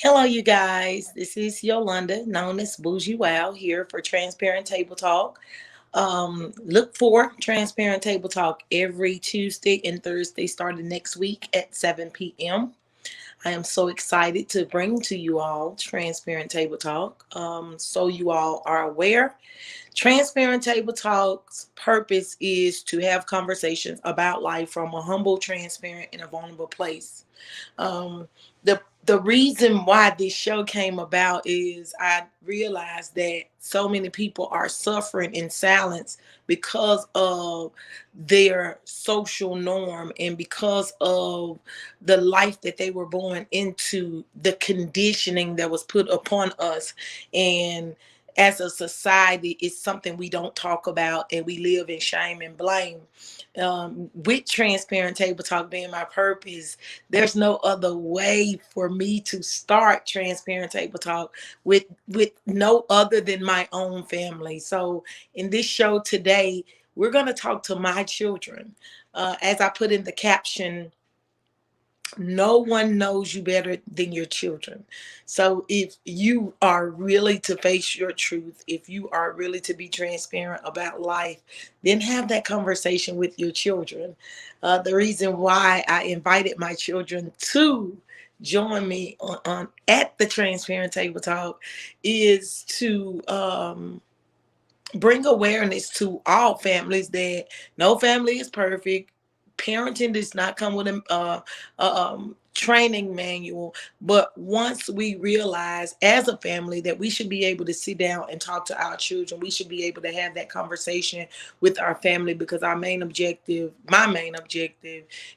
Hello, you guys. This is Yolanda, known as Bougie Wow, here for Transparent Table Talk. Look for Transparent Table Talk every Tuesday and Thursday, starting next week at 7 p.m. I am so excited to bring to you all Transparent Table Talk. So you all are aware, Transparent Table Talk's purpose is to have conversations about life from a humble, transparent, and a vulnerable place. Um, the reason why this show came about is I realized that so many people are suffering in silence because of their social norm and because of the life that they were born into, the conditioning that was put upon us. And as a society, it's something we don't talk about and we live in shame and blame. With Transparent Table Talk being my purpose, there's no other way for me to start Transparent Table Talk with no other than my own family. So in this show today, we're going to talk to my children. As I put in the caption, no one knows you better than your children. So if you are really to face your truth, if you are really to be transparent about life, then have that conversation with your children. The reason why I invited my children to join me on at the Transparent Table Talk is to bring awareness to all families that no family is perfect. Parenting does not come with a training manual, but once we realize as a family that we should be able to sit down and talk to our children, we should be able to have that conversation with our family, because my main objective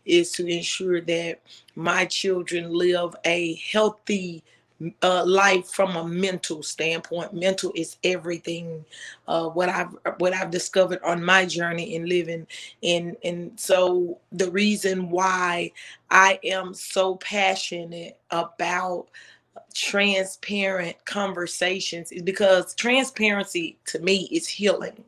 is to ensure that my children live a healthy life from a mental standpoint. Mental is everything. What I've discovered on my journey in living, and so the reason why I am so passionate about transparent conversations is because transparency to me is healing.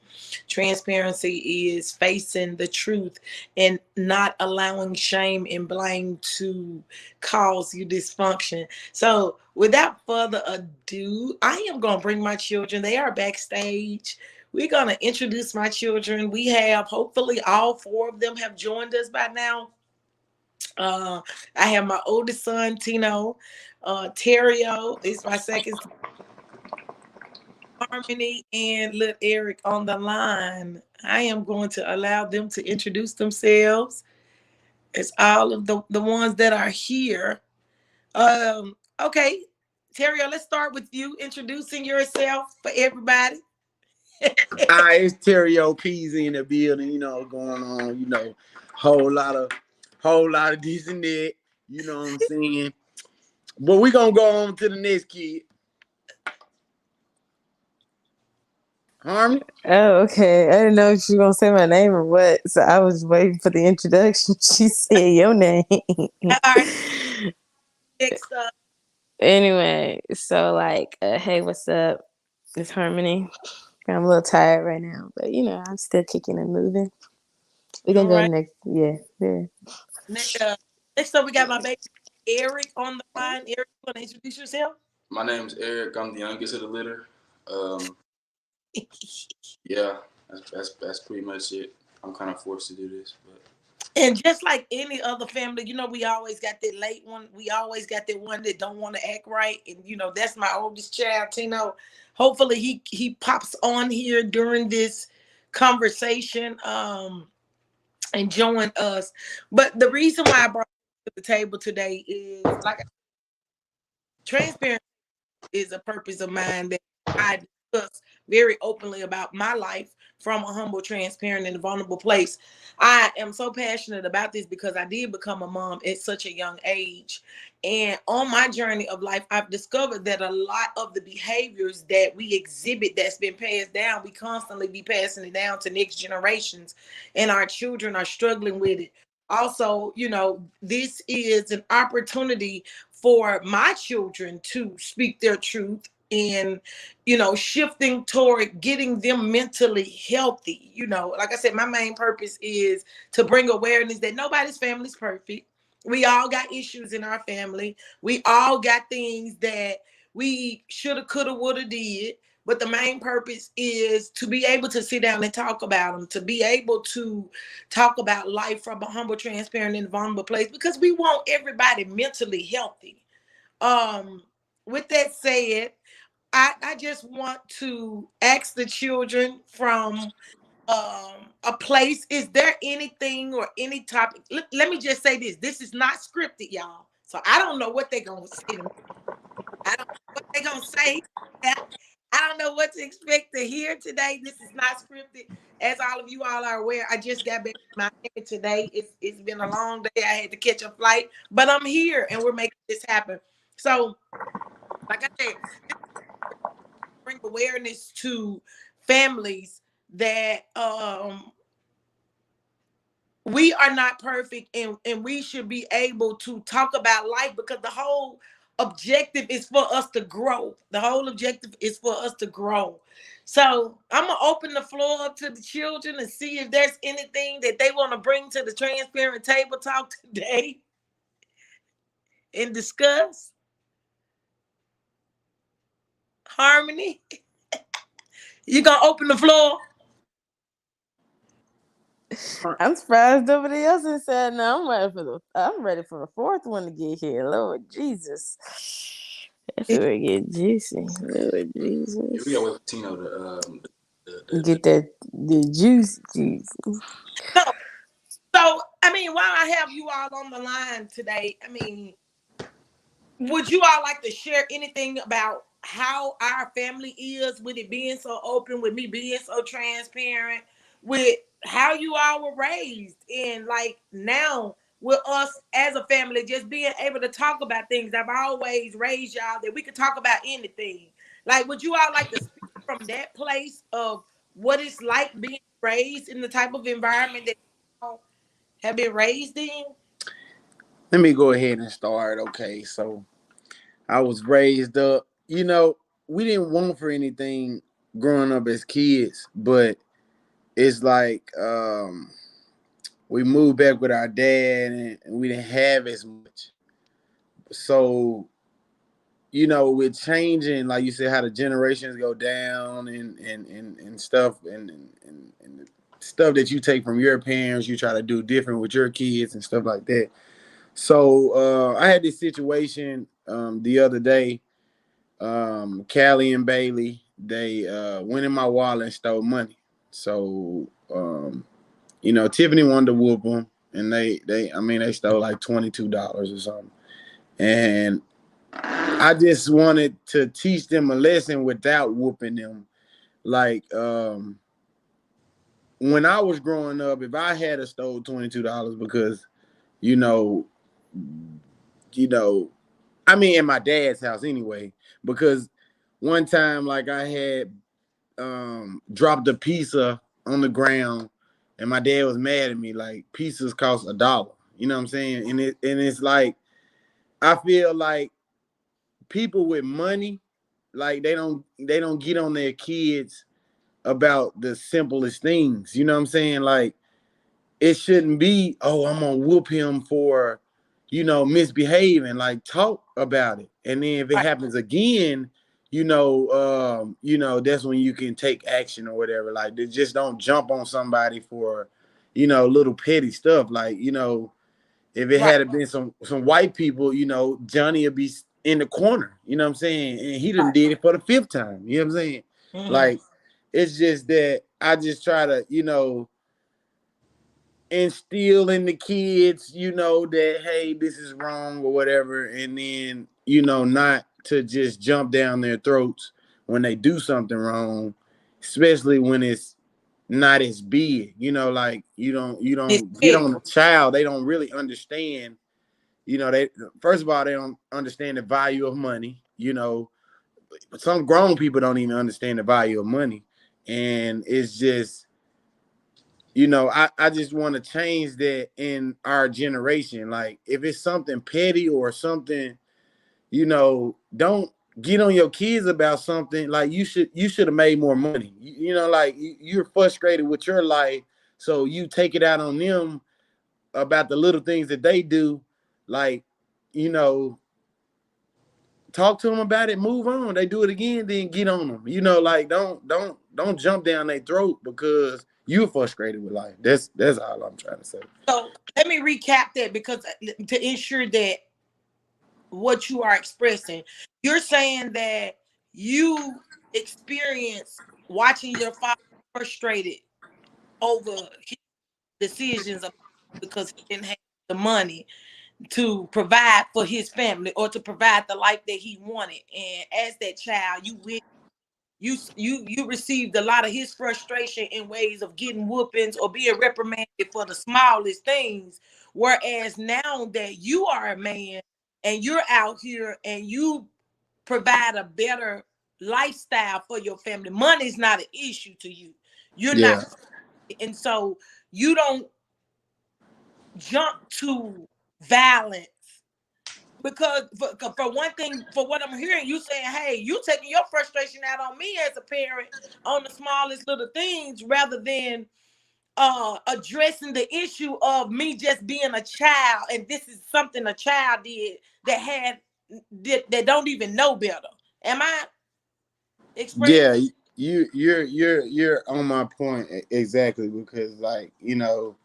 Transparency is facing the truth and not allowing shame and blame to cause you dysfunction. So, without further ado, I am going to bring my children. They are backstage. We're going to introduce my children. We have, hopefully, all four of them have joined us by now. Uh, I have my oldest son, Tino. Terrio is my second son, Harmony, and little Eric on the line. I am going to allow them to introduce themselves. It's all of the ones that are here. Okay, Terrio, let's start with you introducing yourself for everybody. It's Terry O'P's in the building, going on, whole lot of this and that, you know what I'm saying? But we gonna go on to the next kid. Harmony? Oh, okay. I didn't know if she was gonna say my name or what, so I was waiting for the introduction. She said your name. All right, next up. Anyway, so hey, what's up? It's Harmony. I'm a little tired right now, but I'm still kicking and moving. We can All go right. next. Yeah, yeah. Next up, we got my baby Eric on the line. Eric, you want to introduce yourself? My name is Eric. I'm the youngest of the litter. Yeah, that's pretty much it. I'm kind of forced to do this, but And just like any other family, we always got that late one. We always got that one that don't want to act right. And that's my oldest child, Tino. Hopefully he pops on here during this conversation and join us. But the reason why I brought to the table today is transparency is a purpose of mine that I discuss very openly about my life from a humble, transparent, and vulnerable place. I am so passionate about this because I did become a mom at such a young age. And on my journey of life, I've discovered that a lot of the behaviors that we exhibit that's been passed down, we constantly be passing it down to next generations, and our children are struggling with it. Also, this is an opportunity for my children to speak their truth and shifting toward getting them mentally healthy. Like I said, my main purpose is to bring awareness that nobody's family is perfect. We all got issues in our family. We all got things that we shoulda, coulda, woulda did. But the main purpose is to be able to sit down and talk about them, to be able to talk about life from a humble, transparent, and vulnerable place, because we want everybody mentally healthy. Um, with that said, I just want to ask the children from a place. Is there anything or any topic? Let me just say this. This is not scripted, y'all. So I don't know what they're gonna say to me. I don't know what they're gonna say. I don't know what to expect to hear today. This is not scripted. As all of you all are aware, I just got back to Miami today. It's been a long day. I had to catch a flight, but I'm here and we're making this happen. So, like I said, bring awareness to families that we are not perfect, and we should be able to talk about life, because the whole objective is for us to grow. The whole objective is for us to grow. So I'm gonna open the floor up to the children and see if there's anything that they want to bring to the Transparent Table Talk today and discuss. Harmony, you gonna open the floor? I'm surprised nobody else has said no. I'm ready for the fourth one to get here. Lord Jesus. That's where it get juicy. Lord Jesus. Yeah, we gotta wait for Tino to Get the juice. So, so I mean, while I have you all on the line today, I mean, would you all like to share anything about how our family is, with it being so open, with me being so transparent, with how you all were raised, and like now with us as a family just being able to talk about things? I've always raised y'all that we could talk about anything. Like, would you all like to speak from that place of what it's like being raised in the type of environment that you all have been raised in? Let me go ahead and start. Okay, so I was raised up. We didn't want for anything growing up as kids, but it's like we moved back with our dad, and we didn't have as much. So, with changing, like you said, how the generations go down and stuff, and stuff that you take from your parents, you try to do different with your kids and stuff like that. So I had this situation the other day. Callie and Bailey, they went in my wallet and stole money. So Tiffany wanted to whoop them, and they stole like $22 or something. And I just wanted to teach them a lesson without whooping them. Like when I was growing up, if I had stole $22, because you know, in my dad's house anyway, because one time, like, I had dropped a pizza on the ground, and my dad was mad at me. Like, pizzas cost $1. You know what I'm saying? And it's like, I feel like people with money, like, they don't get on their kids about the simplest things. You know what I'm saying? Like, it shouldn't be, oh, I'm gonna whoop him for, misbehaving. Like, talk about it. And then if it happens again, that's when you can take action or whatever. Like, they just don't jump on somebody for, little petty stuff. Like, if it had been some white people, Johnny would be in the corner. You know what I'm saying? And he done did it for the 5th time. You know what I'm saying? Mm-hmm. Like, it's just that I just try to, instill in the kids, that, hey, this is wrong or whatever. And then, not to just jump down their throats when they do something wrong, especially when it's not as big. Like, you don't get on a child. They don't really understand. They, first of all, they don't understand the value of money. Some grown people don't even understand the value of money. And it's just, I just want to change that in our generation. Like, if it's something petty or something, don't get on your kids about something. Like, you should have made more money. Like, you're frustrated with your life, so you take it out on them about the little things that they do. like, you know, talk to them about it, move on. They do it again, then get on them. You know, like don't jump down their throat because you're frustrated with life. That's all I'm trying to say. So let me recap that, because to ensure that what you are expressing, you're saying that you experience watching your father frustrated over his decisions because he didn't have the money to provide for his family or to provide the life that he wanted. And as that child, you received a lot of his frustration in ways of getting whoopings or being reprimanded for the smallest things. Whereas now that you are a man and you're out here and you provide a better lifestyle for your family, money is not an issue to you. You're Yeah. not, and so you don't jump to violence. Because for one thing, for what I'm hearing, you saying, hey, you taking your frustration out on me as a parent on the smallest little things rather than addressing the issue of me just being a child, and this is something a child did that don't even know better. Am I expressing? Yeah, you're on my point exactly, because like, you know,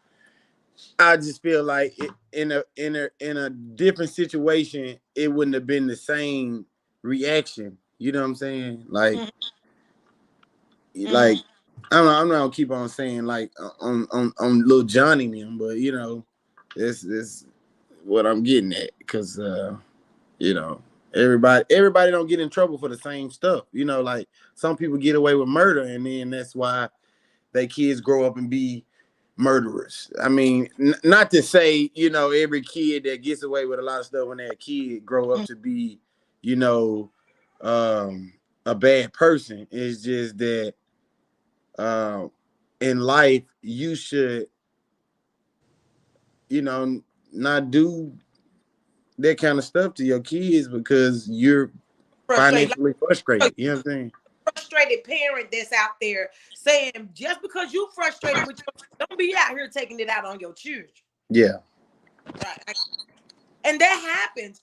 I just feel like in a different situation, it wouldn't have been the same reaction. You know what I'm saying? Mm-hmm. Like I'm not gonna keep on saying like on little Johnny them, but you know, this what I'm getting at, because you know, everybody don't get in trouble for the same stuff. You know, like some people get away with murder, and then that's why they kids grow up and be murderers. I mean, not to say, you know, every kid that gets away with a lot of stuff when they're a kid grow up to be, you know, a bad person. It's just that in life you should, you know, not do that kind of stuff to your kids because you're Frustrated, financially frustrated. You know what I'm saying? frustrated parent that's out there saying just because you frustrated with your, don't be out here taking it out on your children. Yeah. Right. And that happens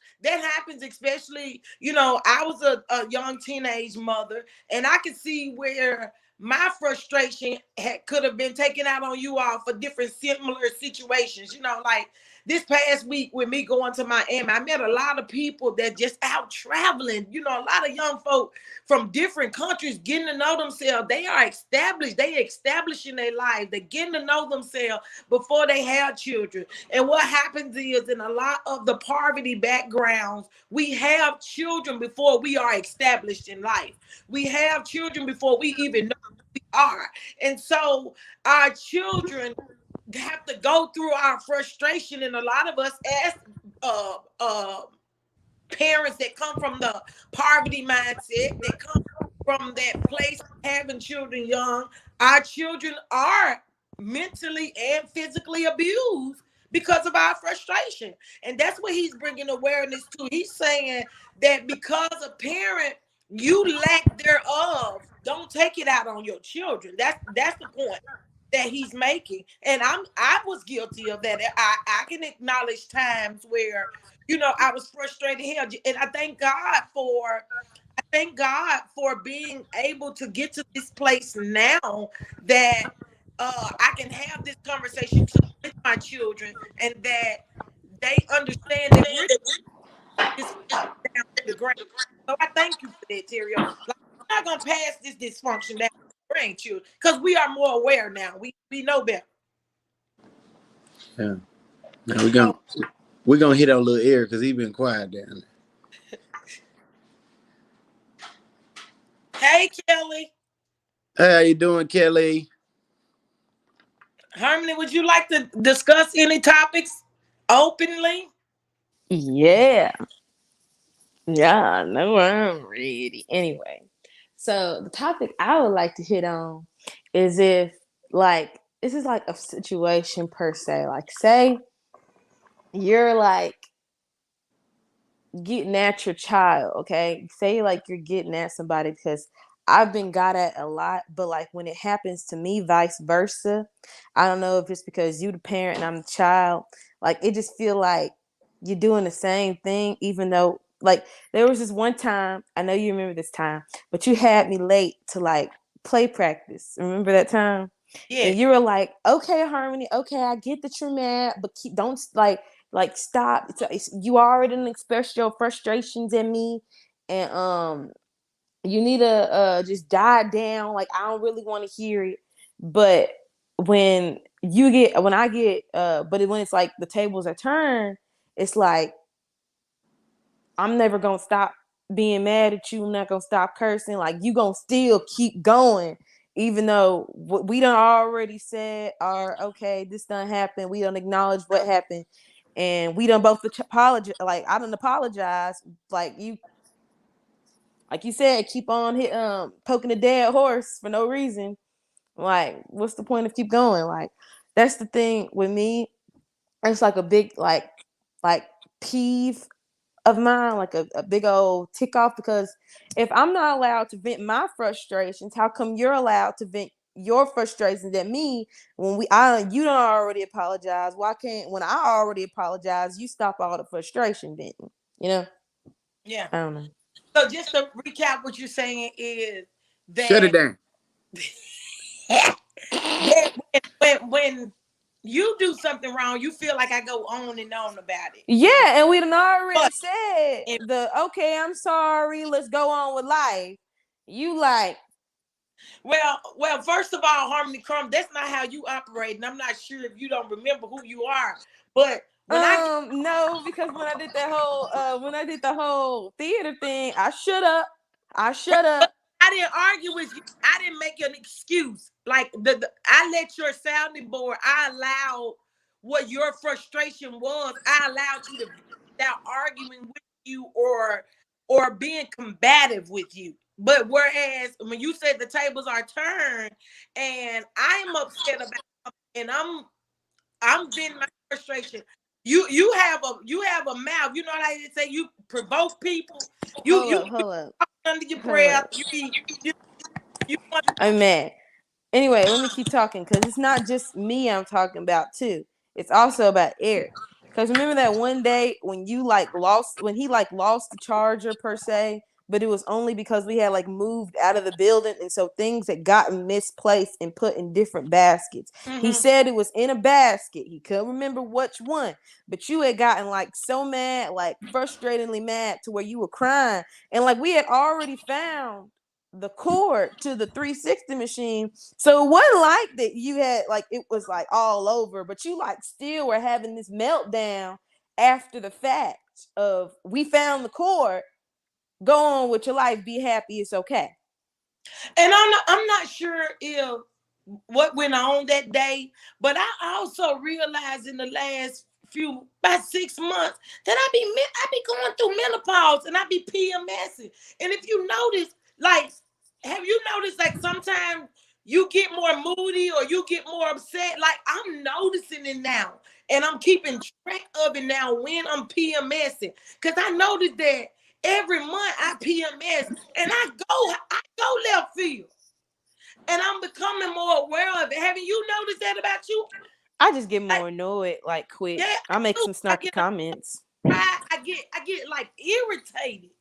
especially, you know, I was a young teenage mother, and I could see where my frustration could have been taken out on you all for different similar situations. You know, like this past week with me going to Miami, I met a lot of people that just out traveling, you know, a lot of young folk from different countries getting to know themselves. They are established, they establishing their life, they're getting to know themselves before they have children. And what happens is, in a lot of the poverty backgrounds, we have children before we are established in life. We have children before we even know who we are. And so our children have to go through our frustration. And a lot of us as uh, uh, parents that come from the poverty mindset, that come from that place of having children young, our children are mentally and physically abused because of our frustration. And that's what he's bringing awareness to. He's saying that because a parent, you lack thereof, don't take it out on your children. That's the point that he's making. And I was guilty of that. I can acknowledge times where, you know, I was frustrated hell. And I thank God for being able to get to this place now that I can have this conversation with my children, and that they understand that we're just down to the ground. So I thank you for that, Terry. Like, we're not gonna pass this dysfunction down to the grandchildren because we are more aware now. We know better. Yeah. Now we're gonna hit on little Eric because he been quiet down Hey, Kelly. there. Hey, how you doing, Kelly? Harmony, would you like to discuss any topics openly? Yeah. Yeah, no, I'm ready. Anyway, so the topic I would like to hit on is if, like, this is like a situation per se. Like, say you're like getting at your child, okay? Say like you're getting at somebody, because I've been got at a lot, but like when it happens to me, vice versa. I don't know if it's because you the parent and I'm the child. Like, it just feel like you're doing the same thing, even though like there was this one time, I know you remember this time, but you had me late to like play practice. Remember that time? Yeah. And you were like, okay, Harmony, okay, I get that you're mad, but don't like stop. You already done expressed your frustrations at me, and you need to just die down. Like I don't really want to hear it. But when I get but when it's like the tables are turned, it's like I'm never gonna stop being mad at you. I'm not gonna stop cursing. Like you gonna still keep going, even though what we done already said are okay. This done happened. We done acknowledge what happened, and we done both apologize. Like I done apologize. Like you said, keep on poking a dead horse for no reason. Like, what's the point of keep going? Like, that's the thing with me. It's like a big like peeve of mine, like a big old tick off, because if I'm not allowed to vent my frustrations, how come you're allowed to vent your frustrations at me when you don't already apologize? Why can't when I already apologize, you stop all the frustration venting? You know? Yeah. I don't know. So just to recap, what you're saying is Shut it that down. when you do something wrong, you feel like I go on and on about it. Yeah, and we done already But said okay, I'm sorry, let's go on with life. You like, well, first of all, Harmony Crumb, that's not how you operate, and I'm not sure if you don't remember who you are. But no, because when I did the whole theater thing, I shut up. I didn't argue with you. I didn't make an excuse. Like I let your sounding board. I allowed what your frustration was. I allowed you to without arguing with you or being combative with you. But whereas when you said the tables are turned and I'm upset about something and I'm venting my frustration. You have a mouth. You know how they say you provoke people. You Hold up. under your breath. You want I'm mad. Anyway, let me keep talking because it's not just me I'm talking about too. It's also about Eric. Because remember that one day when he lost the charger per se, but it was only because we had like moved out of the building, and so things had gotten misplaced and put in different baskets. He said it was in a basket. He couldn't remember which one, but you had gotten like so mad, like frustratingly mad to where you were crying, and like we had already found the cord to the 360 machine, so it wasn't like that you had like it was like all over, but you like still were having this meltdown after the fact of we found the cord, go on with your life, be happy, it's okay. And I'm not sure if what went on that day, but I also realized in the last about 6 months that I be going through menopause and I be PMSing. And if you notice, like, have you noticed like sometimes you get more moody or you get more upset? Like I'm noticing it now. And I'm keeping track of it now when I'm PMSing. Because I noticed that every month I PMS and I go left field. And I'm becoming more aware of it. Haven't you noticed that about you? I just get more annoyed like quick. Yeah, I make some snarky comments. I get like irritated.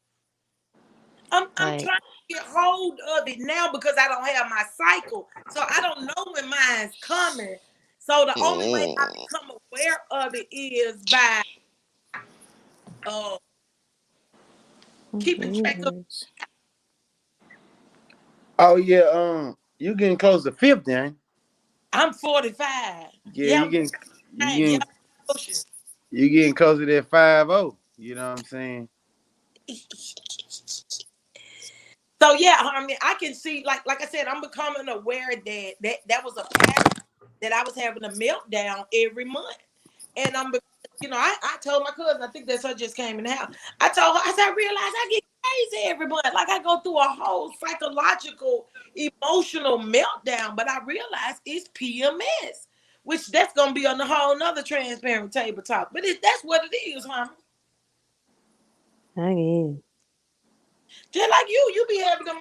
I'm trying to get hold of it now because I don't have my cycle. So I don't know when mine's coming. So the only way I become aware of it is by keeping track of. Oh yeah, you getting close to 50, ain't? I'm 45. Yeah, Yeah, you getting close to that 50. You know what I'm saying? So yeah, I mean, I can see, like I said, I'm becoming aware that was a pattern that I was having a meltdown every month, and I told my cousin, I think that's her just came in the house. I told her, I said, I realize I get crazy every month, like I go through a whole psychological, emotional meltdown, but I realize it's PMS, which that's gonna be on a whole nother transparent table talk. But that's what it is, huh? I get. Just like you be having a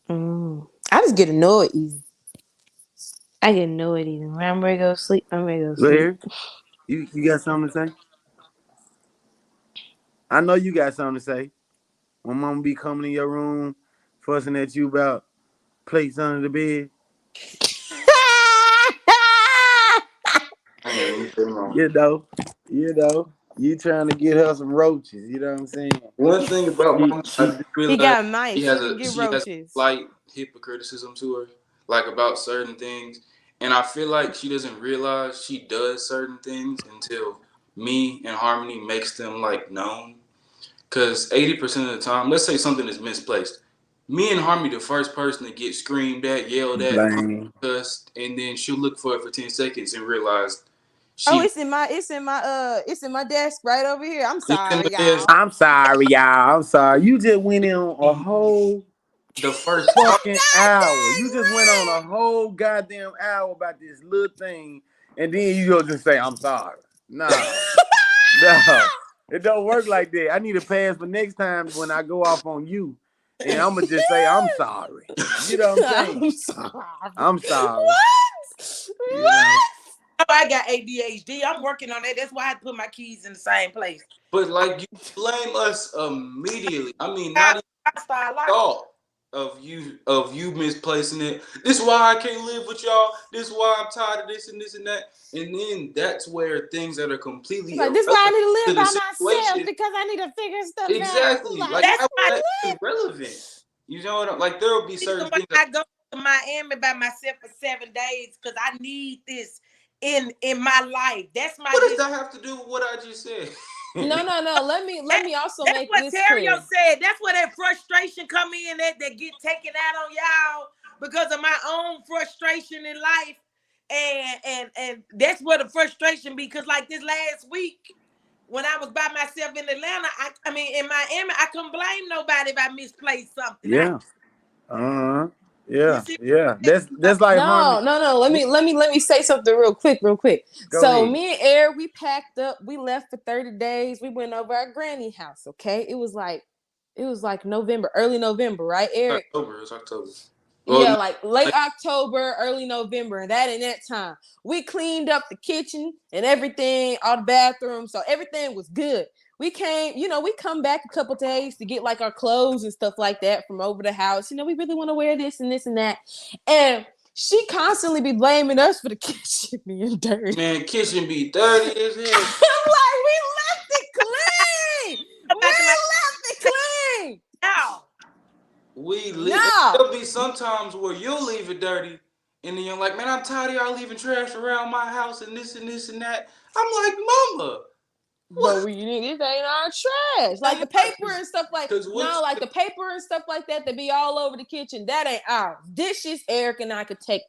meltdown. I just get annoyed easy. I get annoyed easy. When I'm ready to go sleep, I'm ready to go sleep. Larry, you got something to say? I know you got something to say. When mama be coming in your room, fussing at you about plates under the bed. I ain't anything wrong. You trying to get her some roaches. You know what I'm saying? One thing about mama, I do He realize got mice. she She has can a get she has a roaches. slight hypocriticism to her, like about certain things, and I feel like she doesn't realize she does certain things until me and Harmony makes them like known. Because 80% of the time, let's say something is misplaced, me and Harmony the first person to get screamed at, yelled at, Blame. cussed, and then she'll look for it for 10 seconds and realize Oh, she it's in my desk right over here. I'm sorry, is y'all. I'm sorry, y'all. I'm sorry. You just went in on a whole the first time. fucking hour. You just went on a whole goddamn hour about this little thing, and then you just say, I'm sorry. No. No. It don't work like that. I need a pass for next time when I go off on you. And I'm gonna just say I'm sorry. You know what I'm saying? I'm sorry. I'm sorry. What? You What? know. Oh, I got ADHD. I'm working on that. That's why I put my keys in the same place. But like you blame us immediately. I mean, I not even start like thought of you misplacing it. This is why I can't live with y'all. This is why I'm tired of this and this and that. And then that's where things that are completely Like, this is why I need to irrelevant live to by the myself situation. because I need to figure stuff Exactly. out. Like that's how my is that irrelevant? You know what I'm like? There will be reason certain why things that, I go to Miami by myself for 7 days because I need this in my life. That's my what does that have to do with what I just said? No. Let me also that's make what this Terrio clear. said. That's where that frustration come in that get taken out on y'all because of my own frustration in life. And that's where the frustration because like this last week when I was by myself in Atlanta, I mean in Miami, I couldn't blame nobody if I misplaced something. Yeah. You Yeah. see, Yeah. That's like Harmony. No. Let me say something real quick. Go So ahead. me and Air, we packed up. We left for 30 days. We went over our granny house. Okay, it was like November, early November, right, Eric? It's October. Well, Yeah, like late October, early November, and that time. We cleaned up the kitchen and everything, all the bathrooms, so everything was good. We came, we come back a couple days to get like our clothes and stuff like that from over the house. We really want to wear this and this and that. And she constantly be blaming us for the kitchen being dirty. man, kitchen be dirty as hell. I'm like, we left it clean. now. There'll be sometimes where you'll leave it dirty, and then you're like, man, I'm tired of y'all leaving trash around my house and this and this and that. I'm like, mama, But we it ain't our trash. Like the paper and stuff like the paper and stuff like that be all over the kitchen. That ain't ours. Dishes, Eric and I could take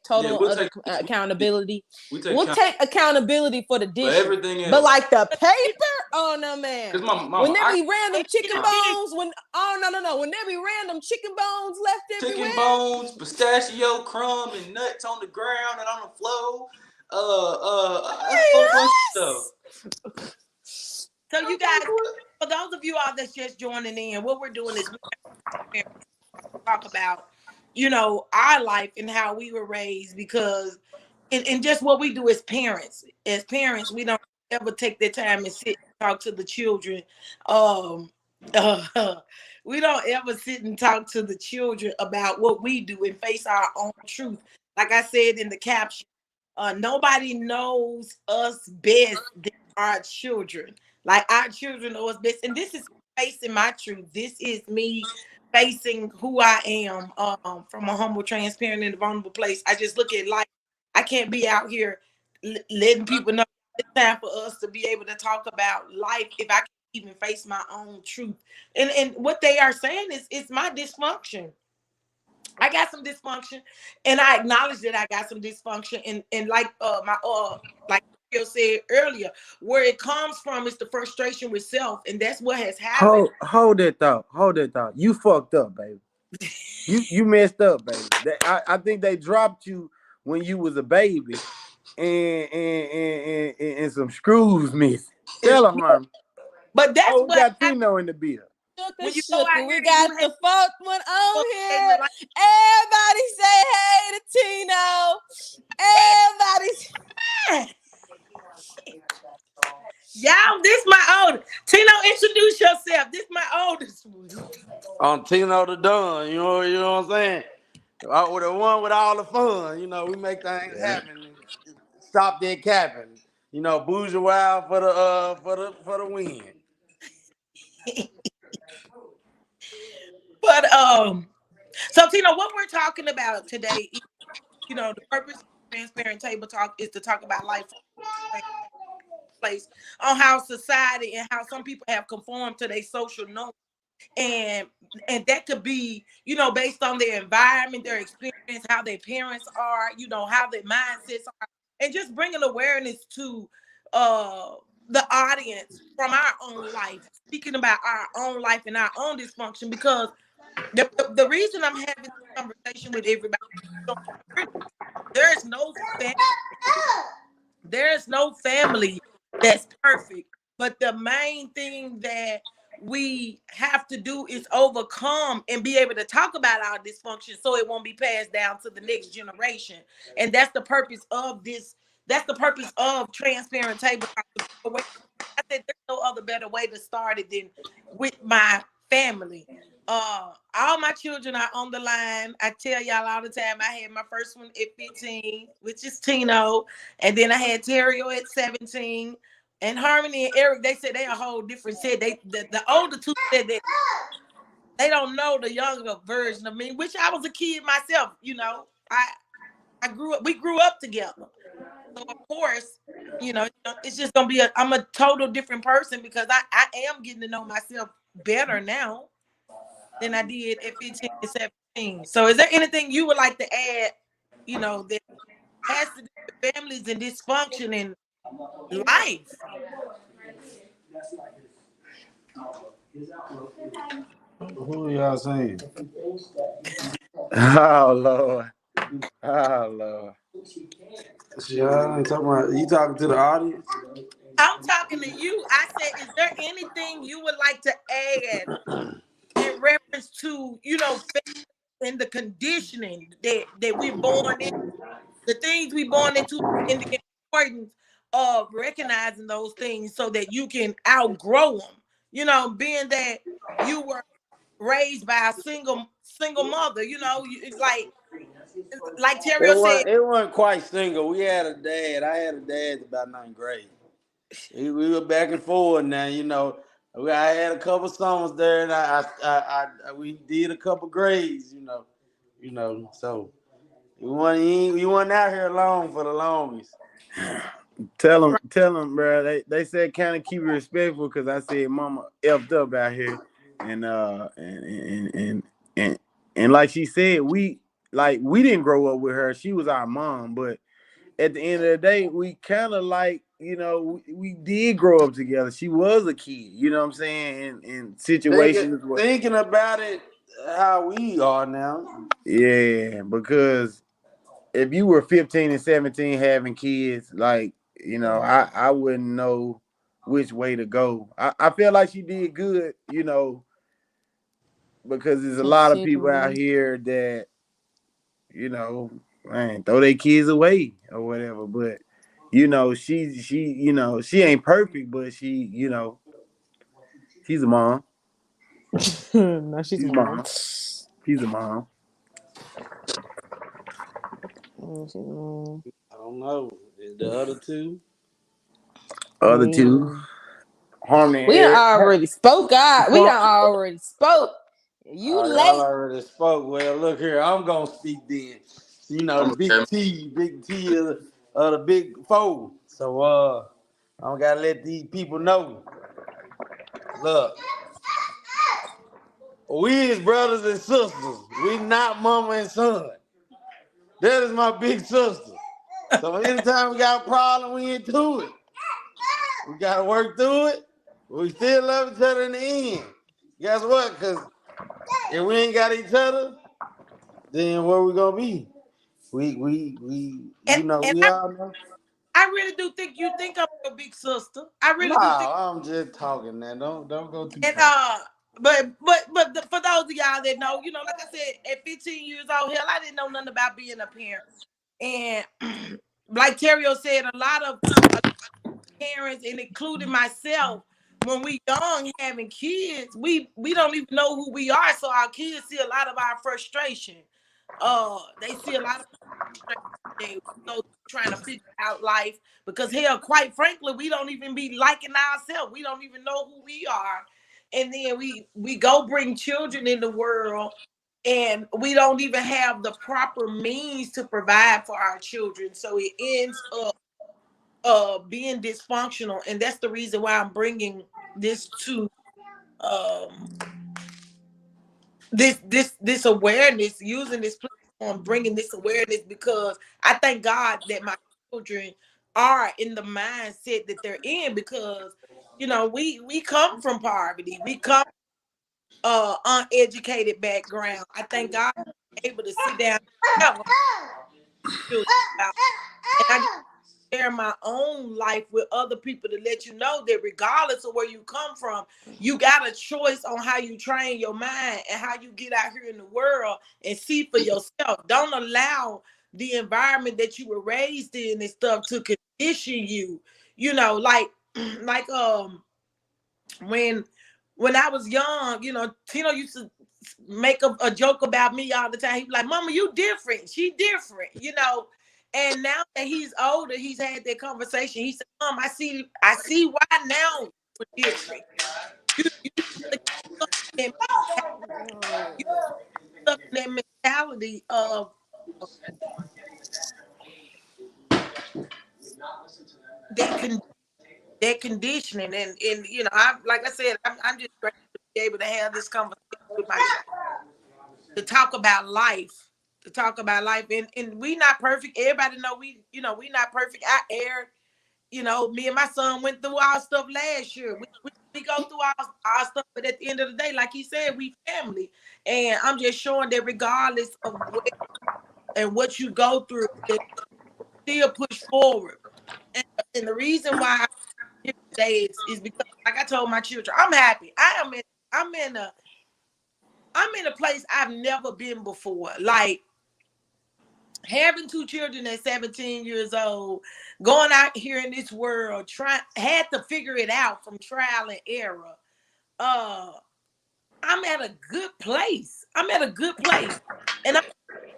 accountability. We'll take accountability for the dishes. For everything else. But like the paper, oh no, man. Mama, when there be random chicken bones, when there be random chicken bones left everywhere. Chicken bones, pistachio, crumb, and nuts on the ground and on the floor. A whole bunch of stuff. So you guys, for those of you all that's just joining in, what we're doing is we talk about, our life and how we were raised because, and just what we do as parents. As parents, we don't ever take the time and sit and talk to the children. We don't ever sit and talk to the children about what we do and face our own truth. Like I said in the caption, nobody knows us best than our children. Like our children know us best. And this is facing my truth. This is me facing who I am from a humble, transparent, and vulnerable place. I just look at life. I can't be out here letting people know it's time for us to be able to talk about life if I can't even face my own truth. And what they are saying is it's my dysfunction. I got some dysfunction, and I acknowledge that I got some dysfunction. And like like Phil said earlier, where it comes from is the frustration with self, and that's what has happened. Hold that thought. You fucked up, baby. You messed up, baby. I think they dropped you when you was a baby, and some screws missing. Tell them, Harmony. But that's what got Tino in the bill. When you go out we here, got the fourth one on here. Everybody say hey to Tino. Everybody. Y'all, this my old Tino. Introduce yourself. myself. This my oldest one. On Tino the Don, you know what I'm saying? With the one with all the fun, we make things happen. Stop that capping. Bougie Wild for the win. But so Tina, what we're talking about today, the purpose of Transparent Table Talk is to talk about life place on how society and how some people have conformed to their social norms. And that could be, based on their environment, their experience, how their parents are, how their mindsets are, and just bringing awareness to the audience from our own life, speaking about our own life and our own dysfunction. Because the reason I'm having this conversation with everybody, there is no family, that's perfect. But the main thing that we have to do is overcome and be able to talk about our dysfunction so it won't be passed down to the next generation. And that's the purpose of this. That's the purpose of Transparent Table Talk. I said there's no other better way to start it than with my family. All my children are on the line. I tell y'all all the time, I had my first one at 15, which is Tino, and then I had Terrio at 17. And Harmony and Eric, they said they a whole different set. The older two said that they don't know the younger version of me, which I was a kid myself. I grew up. We grew up together. So of course, it's just gonna be I'm a total different person because I am getting to know myself better now than I did at 15 and 17. So is there anything you would like to add, that has to do with families and dysfunction in life? Who y'all saying? Oh Lord. Oh Lord. Yeah, I'm talking about, you talking to the audience? I'm talking to you. I said, is there anything you would like to add in reference to, and the conditioning that we're born in, the things we're born into, and the importance of recognizing those things so that you can outgrow them? Being that you were raised by a single mother, it's like Terrio said. It wasn't quite single. We had a dad. I had a dad about 9th grade. We were back and forth now, I had a couple summers there, and we did a couple grades, so we wasn't out here alone for the longest. Tell them, bro. They said kind of keep it respectful because I said mama effed up out here, and like she said, we didn't grow up with her. She was our mom, but at the end of the day, we kind of we did grow up together. She was a kid, you know what I'm saying, in situations. Thinking about it, how we are now. Yeah, because if you were 15 and 17 having kids, I wouldn't know which way to go. I feel like she did good, because there's a lot of people out here that, man, throw their kids away or whatever. But, she ain't perfect, but she's a mom. No, she's a mom. She's a mom. I don't know. The other two? Harmony. We done already spoke. We done already spoke. You late. Y'all already spoke. Well, look here. I'm going to speak then. The big T of the big four. So, I got to let these people know. Look. We is brothers and sisters. We not mama and son. That is my big sister. So anytime we got a problem, we into it. We got to work through it. We still love each other in the end. Guess what? Because if we ain't got each other, then where we gonna be? We all know. I really do think you think I'm your big sister. I really do think. I'm just talking, man. Don't go too far. But for those of y'all that know, like I said, at 15 years old, hell, I didn't know nothing about being a parent. And like Terrio said, a lot of parents, and including myself, when we young having kids, we don't even know who we are. So our kids see a lot of our frustration. They see a lot of frustration. They go trying to figure out life because hell, quite frankly, we don't even be liking ourselves. We don't even know who we are. And then we go bring children in the world and we don't even have the proper means to provide for our children. So it ends up being dysfunctional, and that's the reason why I'm bringing this to um this awareness, using this platform, bringing this awareness, because I thank God that my children are in the mindset that they're in, because we come from poverty, we come uneducated background. I thank God I'm able to sit down and have a children about, and I share my own life with other people to let you know that regardless of where you come from, you got a choice on how you train your mind and how you get out here in the world and see for yourself. Don't allow the environment that you were raised in and stuff to condition you. Like like when I was young, Tino used to make a joke about me all the time. He'd be like, "Mama, you different. She different." And now that he's older, he's had that conversation. He said, "Mom, I see why now you're different. You stuck in that, you stuck in that mentality of that con- that conditioning." And I like I said, I'm just grateful to be able to have this conversation with my child, to talk about life, and we not perfect. Everybody know we not perfect. I aired, me and my son went through our stuff last year. We go through our stuff, but at the end of the day, like he said, we family. And I'm just showing that regardless of what and what you go through, that still push forward. And the reason why I'm here today is because, like I told my children, I'm happy. I'm in a place I've never been before. Like, having two children at 17 years old, going out here in this world, had to figure it out from trial and error. Uh, I'm at a good place. And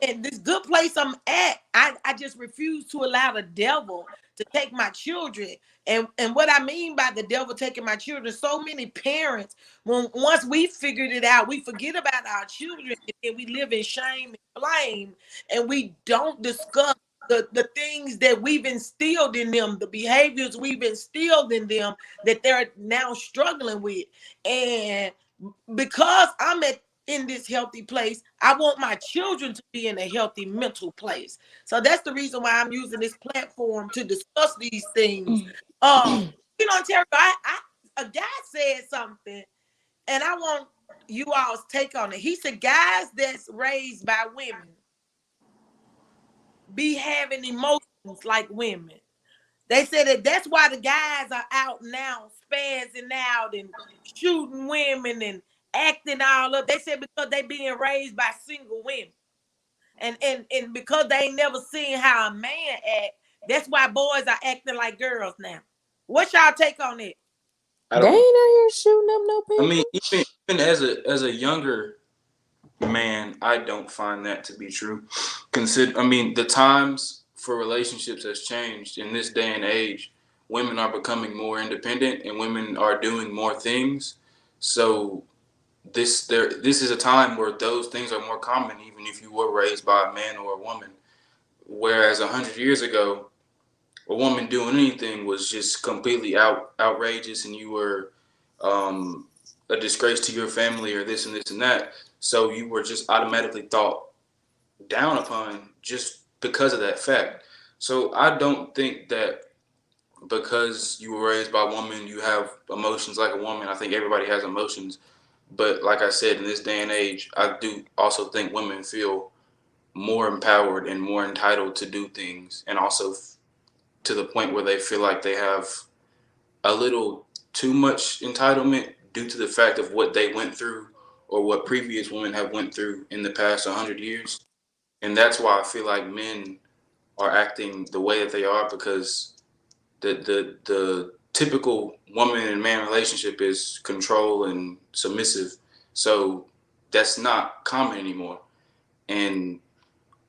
in this good place I'm at, I just refuse to allow the devil to take my children. And what I mean by the devil taking my children, so many parents, once we figured it out, we forget about our children and we live in shame and blame, and we don't discuss the things that we've instilled in them, the behaviors we've instilled in them that they're now struggling with. And because I'm in this healthy place, I want my children to be in a healthy mental place. So that's the reason why I'm using this platform to discuss these things. Terry, a guy said something, and I want you all's take on it. He said, guys that's raised by women be having emotions like women. They said that's why the guys are out now spazzing out and shooting women and acting all up. They said because they being raised by single women. And because they ain't never seen how a man act, that's why boys are acting like girls now. What's y'all take on it? They ain't out here shooting up no people. I mean, even as a younger man, I don't find that to be true. The times for relationships has changed in this day and age. Women are becoming more independent and women are doing more things. So this is a time where those things are more common, even if you were raised by a man or a woman. Whereas 100 years ago, a woman doing anything was just completely outrageous, and you were a disgrace to your family or this and this and that. So you were just automatically thought down upon just because of that fact. So I don't think that because you were raised by a woman, you have emotions like a woman. I think everybody has emotions. But like I said, in this day and age, I do also think women feel more empowered and more entitled to do things, and also to the point where they feel like they have a little too much entitlement due to the fact of what they went through or what previous women have went through in the past 100 years. And that's why I feel like men are acting the way that they are, because the typical woman and man relationship is control and submissive. So that's not common anymore. And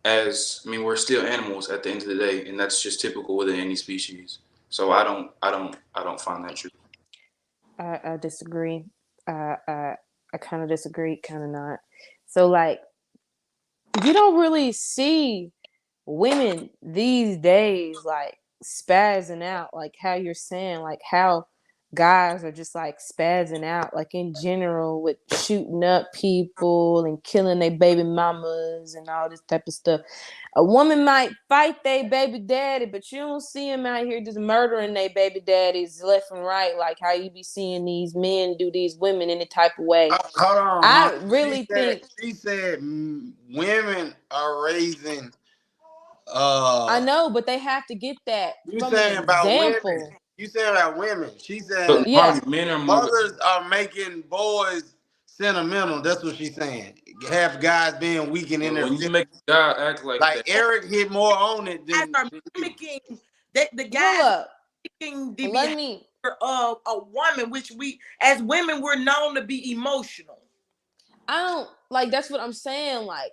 we're still animals at the end of the day, and that's just typical within any species. So I don't find that true. I disagree. I kind of disagree, kind of not. So like, you don't really see women these days like spazzing out, like how you're saying, like how guys are just like spazzing out, like in general, with shooting up people and killing their baby mamas and all this type of stuff. A woman might fight their baby daddy, but you don't see him out here just murdering their baby daddies left and right, like how you be seeing these men do these women in the type of way. Hold on. I really think she said women are raising. I know, but they have to get that You from saying an about example. women? You saying about women? She said But Yeah. men are more. mothers are making boys sentimental. That's what she's saying. Have guys being weak and in their When you feelings. make a guy act like Like that, Eric hit more on it Guys than are mimicking the Hold guys up. mimicking the Let behavior me of a woman, which we as women we're known to be emotional. I don't like that's what I'm saying. Like,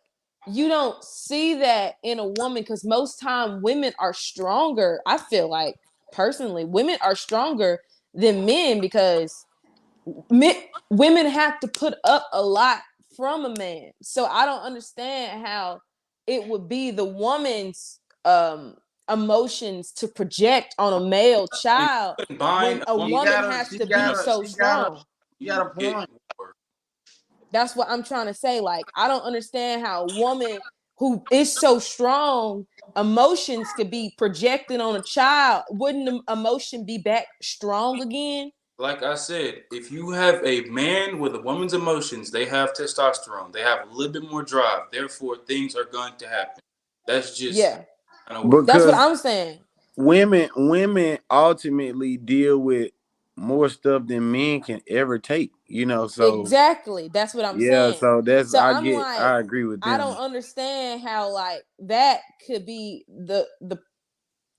you don't see that in a woman because most time women are stronger. I feel like personally, women are stronger than men because women have to put up a lot from a man. So I don't understand how it would be the woman's emotions to project on a male child combine when a woman woman has to be so strong. You got a point. That's what I'm trying to say. Like, I don't understand how a woman who is so strong, emotions could be projected on a child. Wouldn't the emotion be back strong again? Like I said, if you have a man with a woman's emotions, they have testosterone. They have a little bit more drive. Therefore, things are going to happen. That's just Yeah. kind of That's what Because I'm saying. women ultimately deal with more stuff than men can ever take, you know. So Exactly. That's what I'm yeah, saying. so that's So I'm like, I agree with I them. don't understand how like that could be the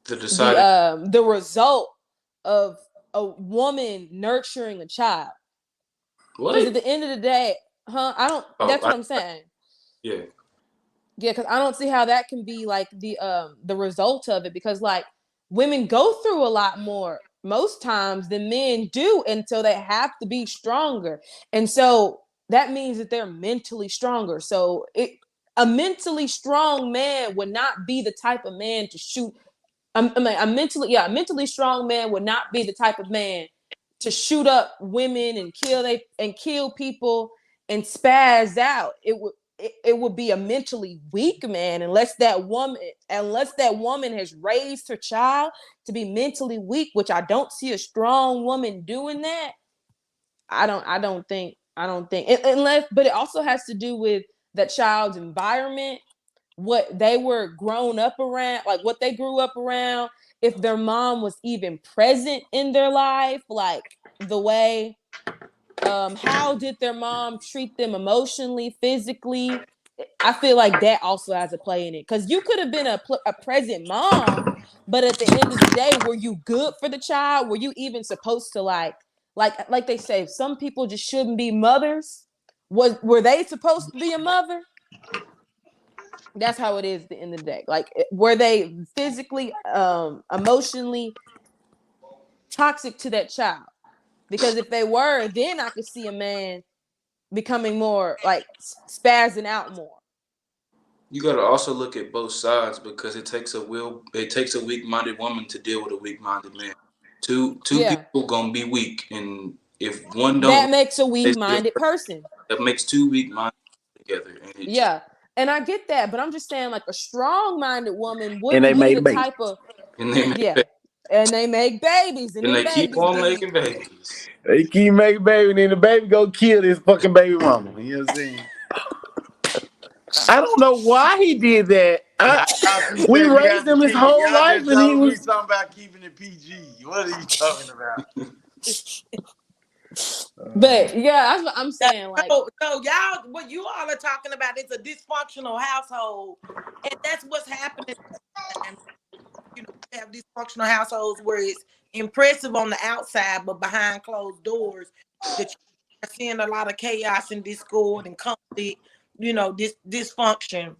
deciding. the result of a woman nurturing a child. Because at What? the end of the day, I don't. Oh, That's what I'm saying. Yeah. Yeah, because I don't see how that can be like the result of it. Because like women go through a lot more most times than men do, and so they have to be stronger. And so that means that they're mentally stronger. So a mentally strong man would not be the type of man to shoot. A mentally strong man would not be the type of man to shoot up women and kill people and spaz out. It would be a mentally weak man unless that woman has raised her child to be mentally weak, which I don't see a strong woman doing that. I don't think unless, but it also has to do with that child's environment, what they were grown up around, like what they grew up around, if their mom was even present in their life, like the way how did their mom treat them emotionally, physically. I feel like that also has a play in it, because you could have been a present mom, but at the end of the day, were you good for the child? Were you even supposed to like they say, some people just shouldn't be mothers. Were they supposed to be a mother? That's how it is at the end of the day. Like, were they physically, emotionally toxic to that child? Because if they were, then I could see a man becoming more like spazzing out more. You got to also look at both sides, because it takes a weak-minded woman to deal with a weak-minded man. Two people gonna be weak, and if one don't, that makes a weak-minded person. That makes two weak-minded together. And and I get that, but I'm just saying, like, a strong-minded woman wouldn't And they be make the babies. type of and they make and they make babies, and they keep on making babies. They keep making baby, and then the baby go kill this fucking baby mama. You know what I'm saying? I don't know why he did that. We raised him his whole life, and he was something about keeping it PG. What are you talking about? But yeah, that's what I'm saying. Like, so y'all, what you all are talking about is a dysfunctional household, and that's what's happening. You know, have dysfunctional households where it's impressive on the outside, but behind closed doors, the children are seeing a lot of chaos and discord and conflict, this dysfunction.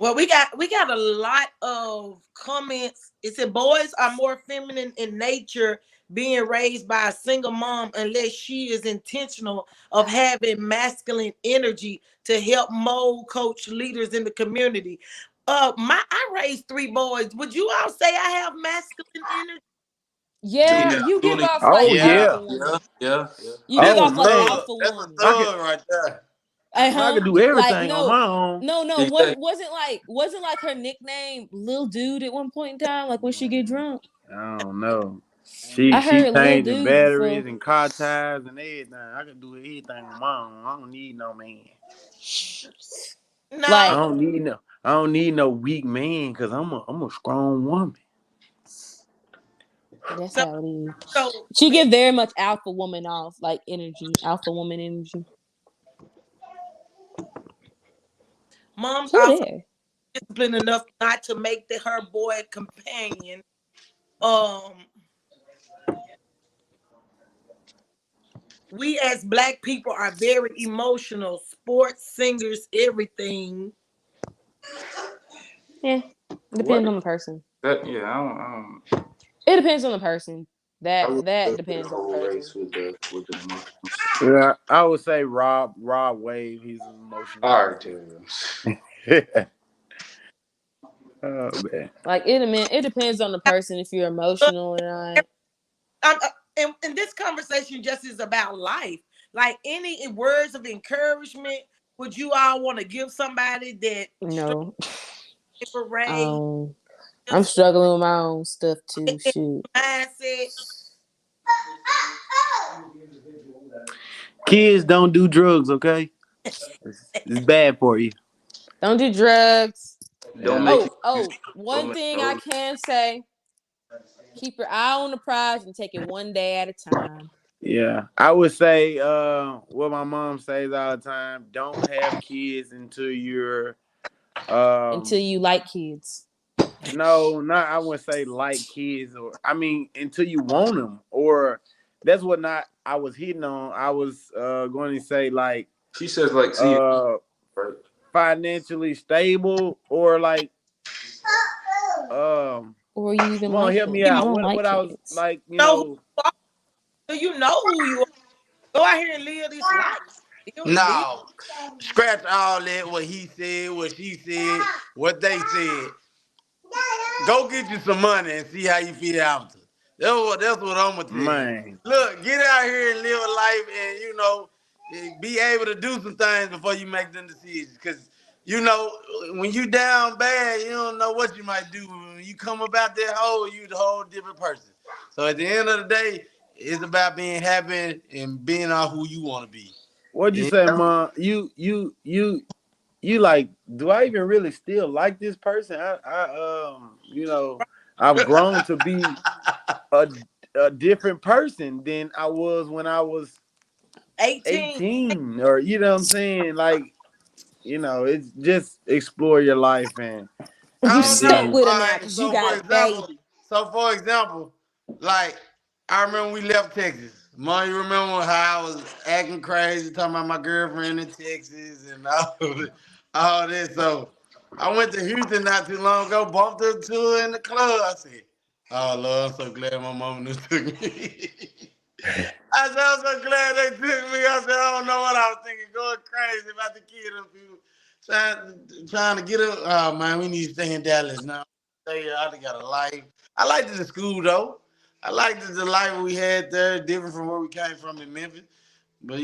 Well, we got a lot of comments. It said boys are more feminine in nature, being raised by a single mom, unless she is intentional of having masculine energy to help mold, coach leaders in the community. I raised 3 boys. Would you all say I have masculine energy? Yeah, Yeah, you give absolutely. off like Oh Yeah, alpha yeah. woman. Yeah. You give that's Oh a off like man. thug. alpha That's a woman. I could thug right there. I Uh-huh. could do Like everything on my own. no. Exactly. Wasn't like her nickname Lil Dude at one point in time, like when she get drunk. I don't know. I She heard Lil changing Dude before. batteries and car tires and everything. I can do anything on my own. I don't need no man. No. Like I don't need no weak man because I'm a strong woman. that's So, how it is. so She get very much alpha woman off, like energy, alpha woman energy. mom's Who also there? disciplined enough not to make her boy companion. Um, we as Black people are very emotional. Sports, singers, everything. Yeah, depends on the person. That yeah, I don't. It depends on the person. I would That go through the depends on the whole person. race with the emotions. Yeah, I would say Rob Wave. He's an emotional I already person. tell you. Oh man. Like it depends on the person if you're emotional or not. And this conversation just is about life. Like any words of encouragement, would you all want to give somebody that No, Ray I'm struggling with my own stuff too. Shoot, mindset? Kids don't do drugs, okay? It's bad for you. don't do drugs. Don't Yeah. make One don't thing I make can say: keep your eye on the prize and take it one day at a time. Yeah. I would say what my mom says all the time, don't have kids until you're Until you like kids. no, not I wouldn't say like kids or I mean until you want them or that's what not I was hitting on. I was going to say like She says like see uh right. financially stable or like Or you even mom like help them. me You out. don't like What I was kids. like, Know do you know who you are? Go out here and live this life. Live. No, scratch all that. What he said, what she said, what they said. Go get you some money and see how you feel after. That's what I'm gonna tell you. man. Look, get out here and live a life, and be able to do some things before you make them decisions. Cause when you down bad, you don't know what you might do. When you come about that hole, you the whole different person. So at the end of the day, it's about being happy and being all who you want to be. What'd you say, mom? You like, do I even really still like this person? I've grown to be a, a different person than I was when I was 18 or you know what I'm saying? Like, it's just explore your life and You I don't stuck know. with her All now right, because you got a baby. for example, like I remember we left Texas. Mom, you remember how I was acting crazy, talking about my girlfriend in Texas and all this. So I went to Houston not too long ago, bumped into her in the club. I said, "Oh Lord, I'm so glad my mama took me." I said, "I'm so glad they took me." I said, "I don't know what I was thinking, going crazy about the kid of people trying to get her. Oh man, we need to stay in Dallas now. Stay here. I got a life. I liked the school though. I liked the life we had there, different from where we came from in Memphis. But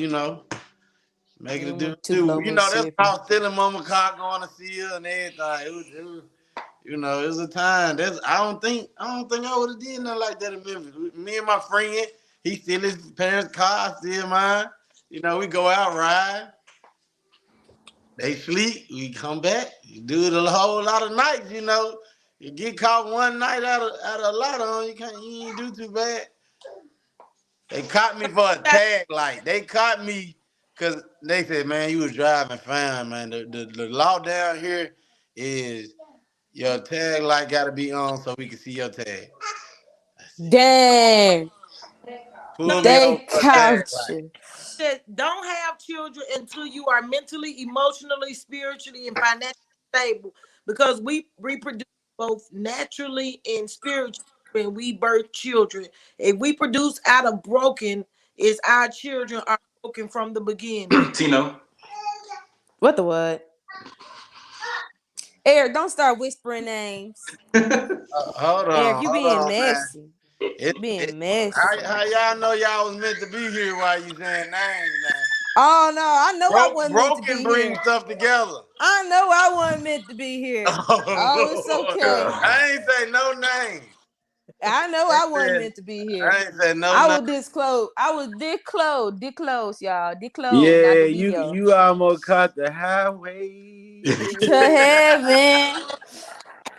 making a difference Too too. low, That's why Mississippi. I was stealing mama car going to see her and everything. It was a time. I don't think I would have did nothing like that in Memphis. Me and my friend, he steal his parents' car, I steal mine. We go out ride. They sleep, we come back. You do it a whole lot of nights. You get caught one night out of a lot of them, you ain't do too bad. They caught me for a tag light. They caught me because they said, man, you was driving fine, man. The law down here is Your tag light gotta be on so we can see your tag. Dang. Pull me over They your tag caught light. you. That don't have children until you are mentally, emotionally, spiritually, and financially stable, because we reproduce both naturally and spiritually when we birth children. If we produce out of broken, is our children are broken from the beginning. Tino. What the what? Eric, don't start whispering names. Eric, you Hold being on, man. messy. It, Being how, messy. how y'all know y'all was meant to be here while you saying names now? Oh no, I know I wasn't meant to Broken be bring here. stuff together. I know I wasn't meant to be here. Oh, it's Oh, Lord. okay. I ain't say no names. I know I wasn't meant to be here. I ain't say no I names. was disclosed. I was disclosed, y'all. Disclosed not Yeah, to be here. you almost caught the highway. To heaven.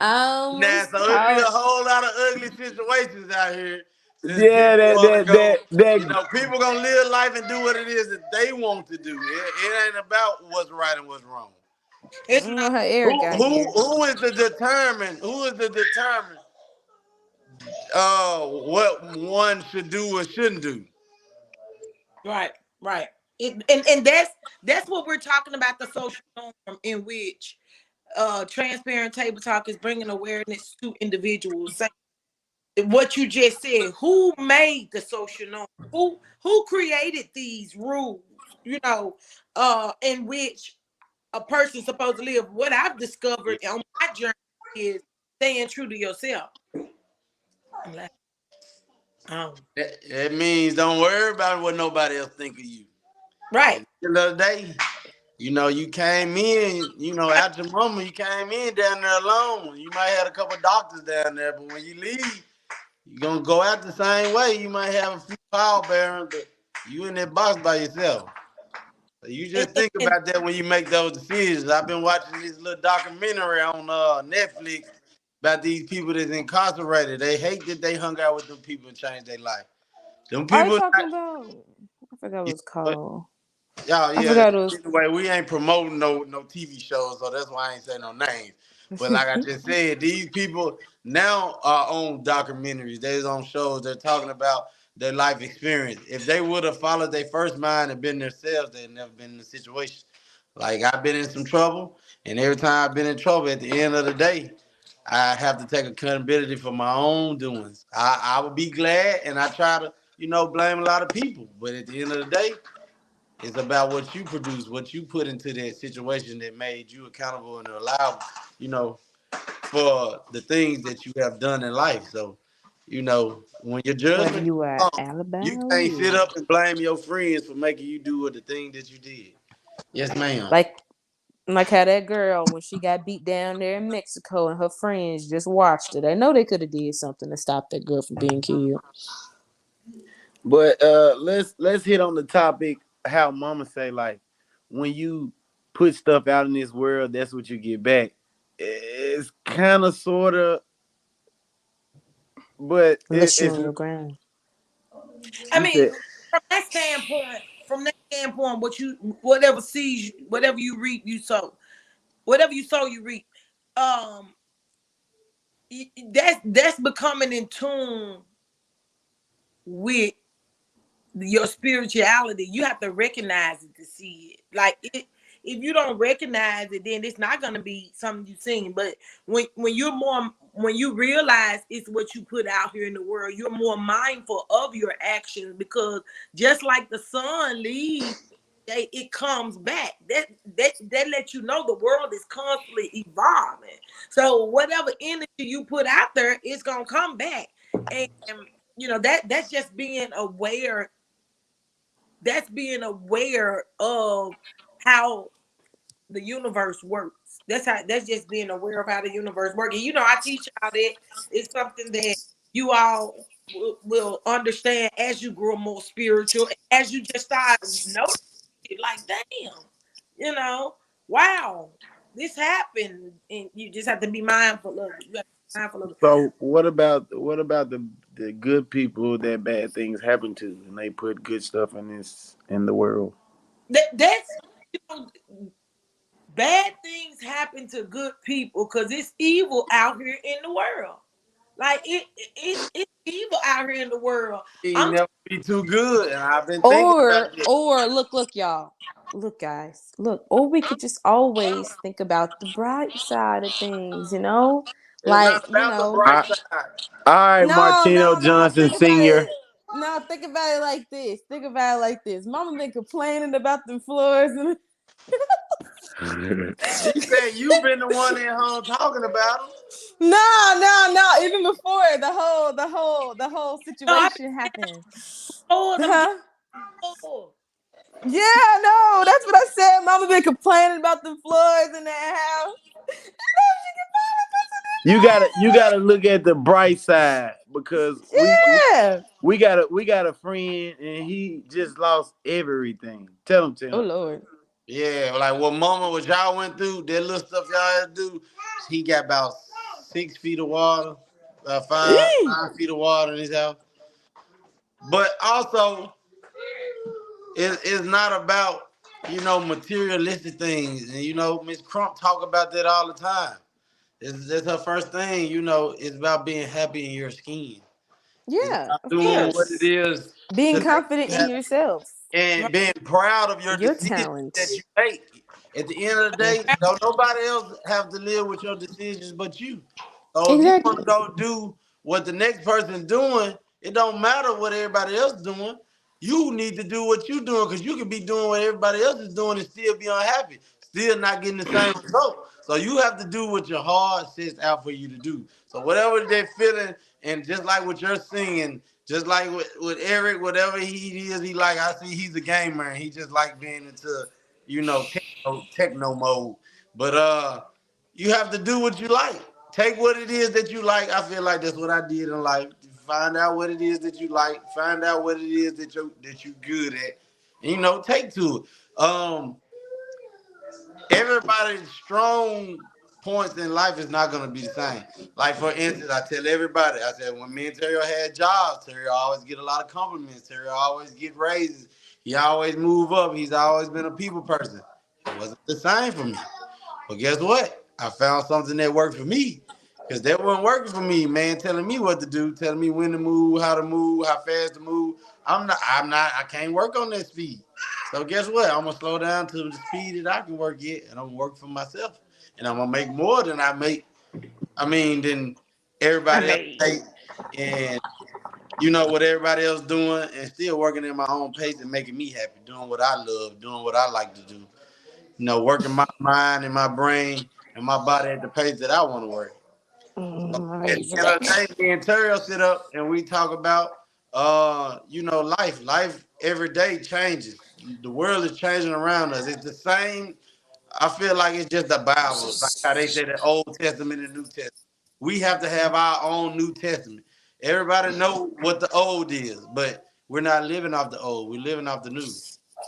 Nah, Almost so it'd be a caught. whole lot of ugly situations out here. Since Yeah, people that want to that go, that that you know, people gonna live life and do what it is that they want to do. It ain't about what's right and what's wrong. It's I don't know not how Eric got here. Who is the determine what one should do or shouldn't do? right, right. And that's what we're talking about, the social norm in which transparent table talk is bringing awareness to individuals. What you just said, who made the social norm, who created these rules, in which a person's supposed to live. What I've discovered on my journey is staying true to yourself. That means don't worry about what nobody else think of you. Right. At the end of the day, you know, you came in, you know, out your mama, you came in down there alone. You might have a couple doctors down there, but when you leave, you're gonna go out the same way. You might have a few pallbearers, but you in that box by yourself. So you and, just think and, about that when you make those decisions. I've been watching this little documentary on Netflix about these people that's incarcerated. They hate that they hung out with them people and changed their life. Them Are you people, talking about? I forgot what you it's know, called. I yeah. forgot it was. Anyway, we ain't promoting no TV shows, so that's why I ain't saying no names. But like I just said, these people now are on documentaries. They're on shows. They're talking about their life experience. If they would have followed their first mind and been themselves, they'd never been in the situation. Like I've been in some trouble, and every time I've been in trouble, at the end of the day, I have to take accountability for my own doings. I would be glad, and I try to, blame a lot of people. But at the end of the day, it's about what you produce, what you put into that situation that made you accountable and allowed, you know, for the things that you have done in life. So, when your Whether judgment you are comes, you Alabama or can't sit Louisiana. up and blame your friends for making you do the thing that you did. Yes, ma'am. Like how that girl when she got beat down there in Mexico and her friends just watched her. They know they could have did something to stop that girl from being killed. But let's hit on the topic how mama say, like, when you put stuff out in this world, that's what you get back. It's kind of sort of, but Unless you it's on your ground. I you mean, said from that standpoint, whatever seeds, whatever you reap, you sow. Whatever you sow, you reap. Um, that's becoming in tune with your spirituality. You have to recognize it to see it. Like if you don't recognize it, then it's not gonna be something you sing. But when you realize it's what you put out here in the world, you're more mindful of your actions, because just like the sun leaves, it comes back. That lets you know the world is constantly evolving. So whatever energy you put out there, it's gonna come back. And that's just being aware. That's being aware of how the universe works. That's just being aware of how the universe works. And I teach y'all that it's something that you all will understand as you grow more spiritual, as you just start noticing it, like, damn, you know, wow, this happened. And you just have to be mindful of it. You have to be mindful of it. so. What about the good people that bad things happen to, and they put good stuff in the world? That's you know, bad things happen to good people because it's evil out here in the world. Like it's evil out here in the world. He I'm never be too good, and I've been thinking about this. Or look, y'all. Look, guys. Look, or we could just always think about the bright side of things, you know? It's Like, not you about the know. bright All side. right, No, Martino no, no. Johnson Think about Sr. it. No, think about it like this. Think about it like this. Mama been complaining about the floors and She said you've been the one at home talking about them. no. Even before the whole no, I've situation happened. been told them Huh? before. Yeah, no, that's what I said. Mama been complaining about the floors in that house. You gotta look at the bright side because Yeah. we got a friend and he just lost everything. Tell him, Oh Tim. Lord. Yeah, like what y'all went through, that little stuff y'all had to do. He got about 6 feet of water, about five, Eee. 5 feet of water in his house. But also, it's not about materialistic things, and Miss Crump talk about that all the time. That's her first thing. It's about being happy in your skin. It's Yeah, about of doing what it course. is Being to make confident you in happy yourself, and being proud of your your decisions talent. that you make. At the end of the day, don't nobody else have to live with your decisions but you. So if you want to Exactly. go do what the next person's doing, it don't matter what everybody else doing. You need to do what you doing because you can be doing what everybody else is doing and still be unhappy, still not getting the same result. So you have to do what your heart sets out for you to do. So whatever they're feeling, and just like what you're singing, just like with Eric, whatever he is, he like. I see he's a gamer and he just like being into techno mode. But you have to do what you like. Take what it is that you like. I feel like that's what I did in life. Find out what it is that you like. Find out what it is that you good at. And take to it. Everybody's strong points in life is not gonna be the same. Like for instance, I tell everybody, I said when me and Terry had jobs, Terry always get a lot of compliments. Terry always get raises. He always move up. He's always been a people person. It wasn't the same for me. But guess what? I found something that worked for me. Because that wasn't working for me, man, telling me what to do, telling me when to move, how fast to move. I can't work on that speed. So guess what? I'm gonna slow down to the speed that I can work at, and I'm gonna work for myself. And I'm gonna make more than I make. Than I everybody else mean, make. And what everybody else doing, and still working at my own pace and making me happy, doing what I love, doing what I like to do. Working my mind and my brain and my body at the pace that I want to work. At the amazing. end of the day, me and Terrell sit up and we talk about, life. Life every day changes. The world is changing around us. It's the same. I feel like it's just the Bible, like how they say the Old Testament and New Testament. We have to have our own New Testament. Everybody know what the old is, but we're not living off the old. We're living off the new.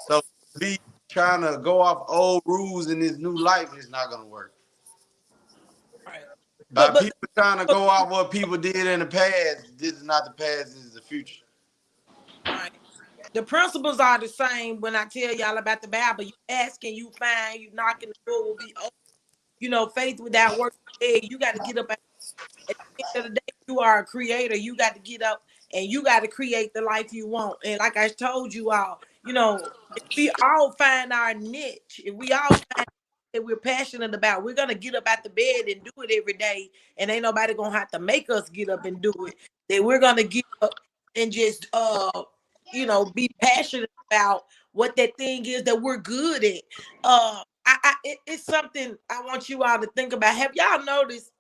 So be trying to go off old rules in this new life is not gonna work. Right. By But people trying to go off what people did in the past, this is not the past, this is the future. right. The principles are the same when I tell y'all about the Bible. You ask and you find, you knock and the door will be open. Faith without work. Hey, you got to get up at the end of the day. You are a creator. You got to get up and you got to create the life you want. And like I told you all, if we all find our niche, if we all find that we're passionate about, we're gonna get up out the bed and do it every day. And ain't nobody gonna have to make us get up and do it. That we're gonna get up and just be passionate about what that thing is that we're good at. It's something I want you all to think about. Have y'all noticed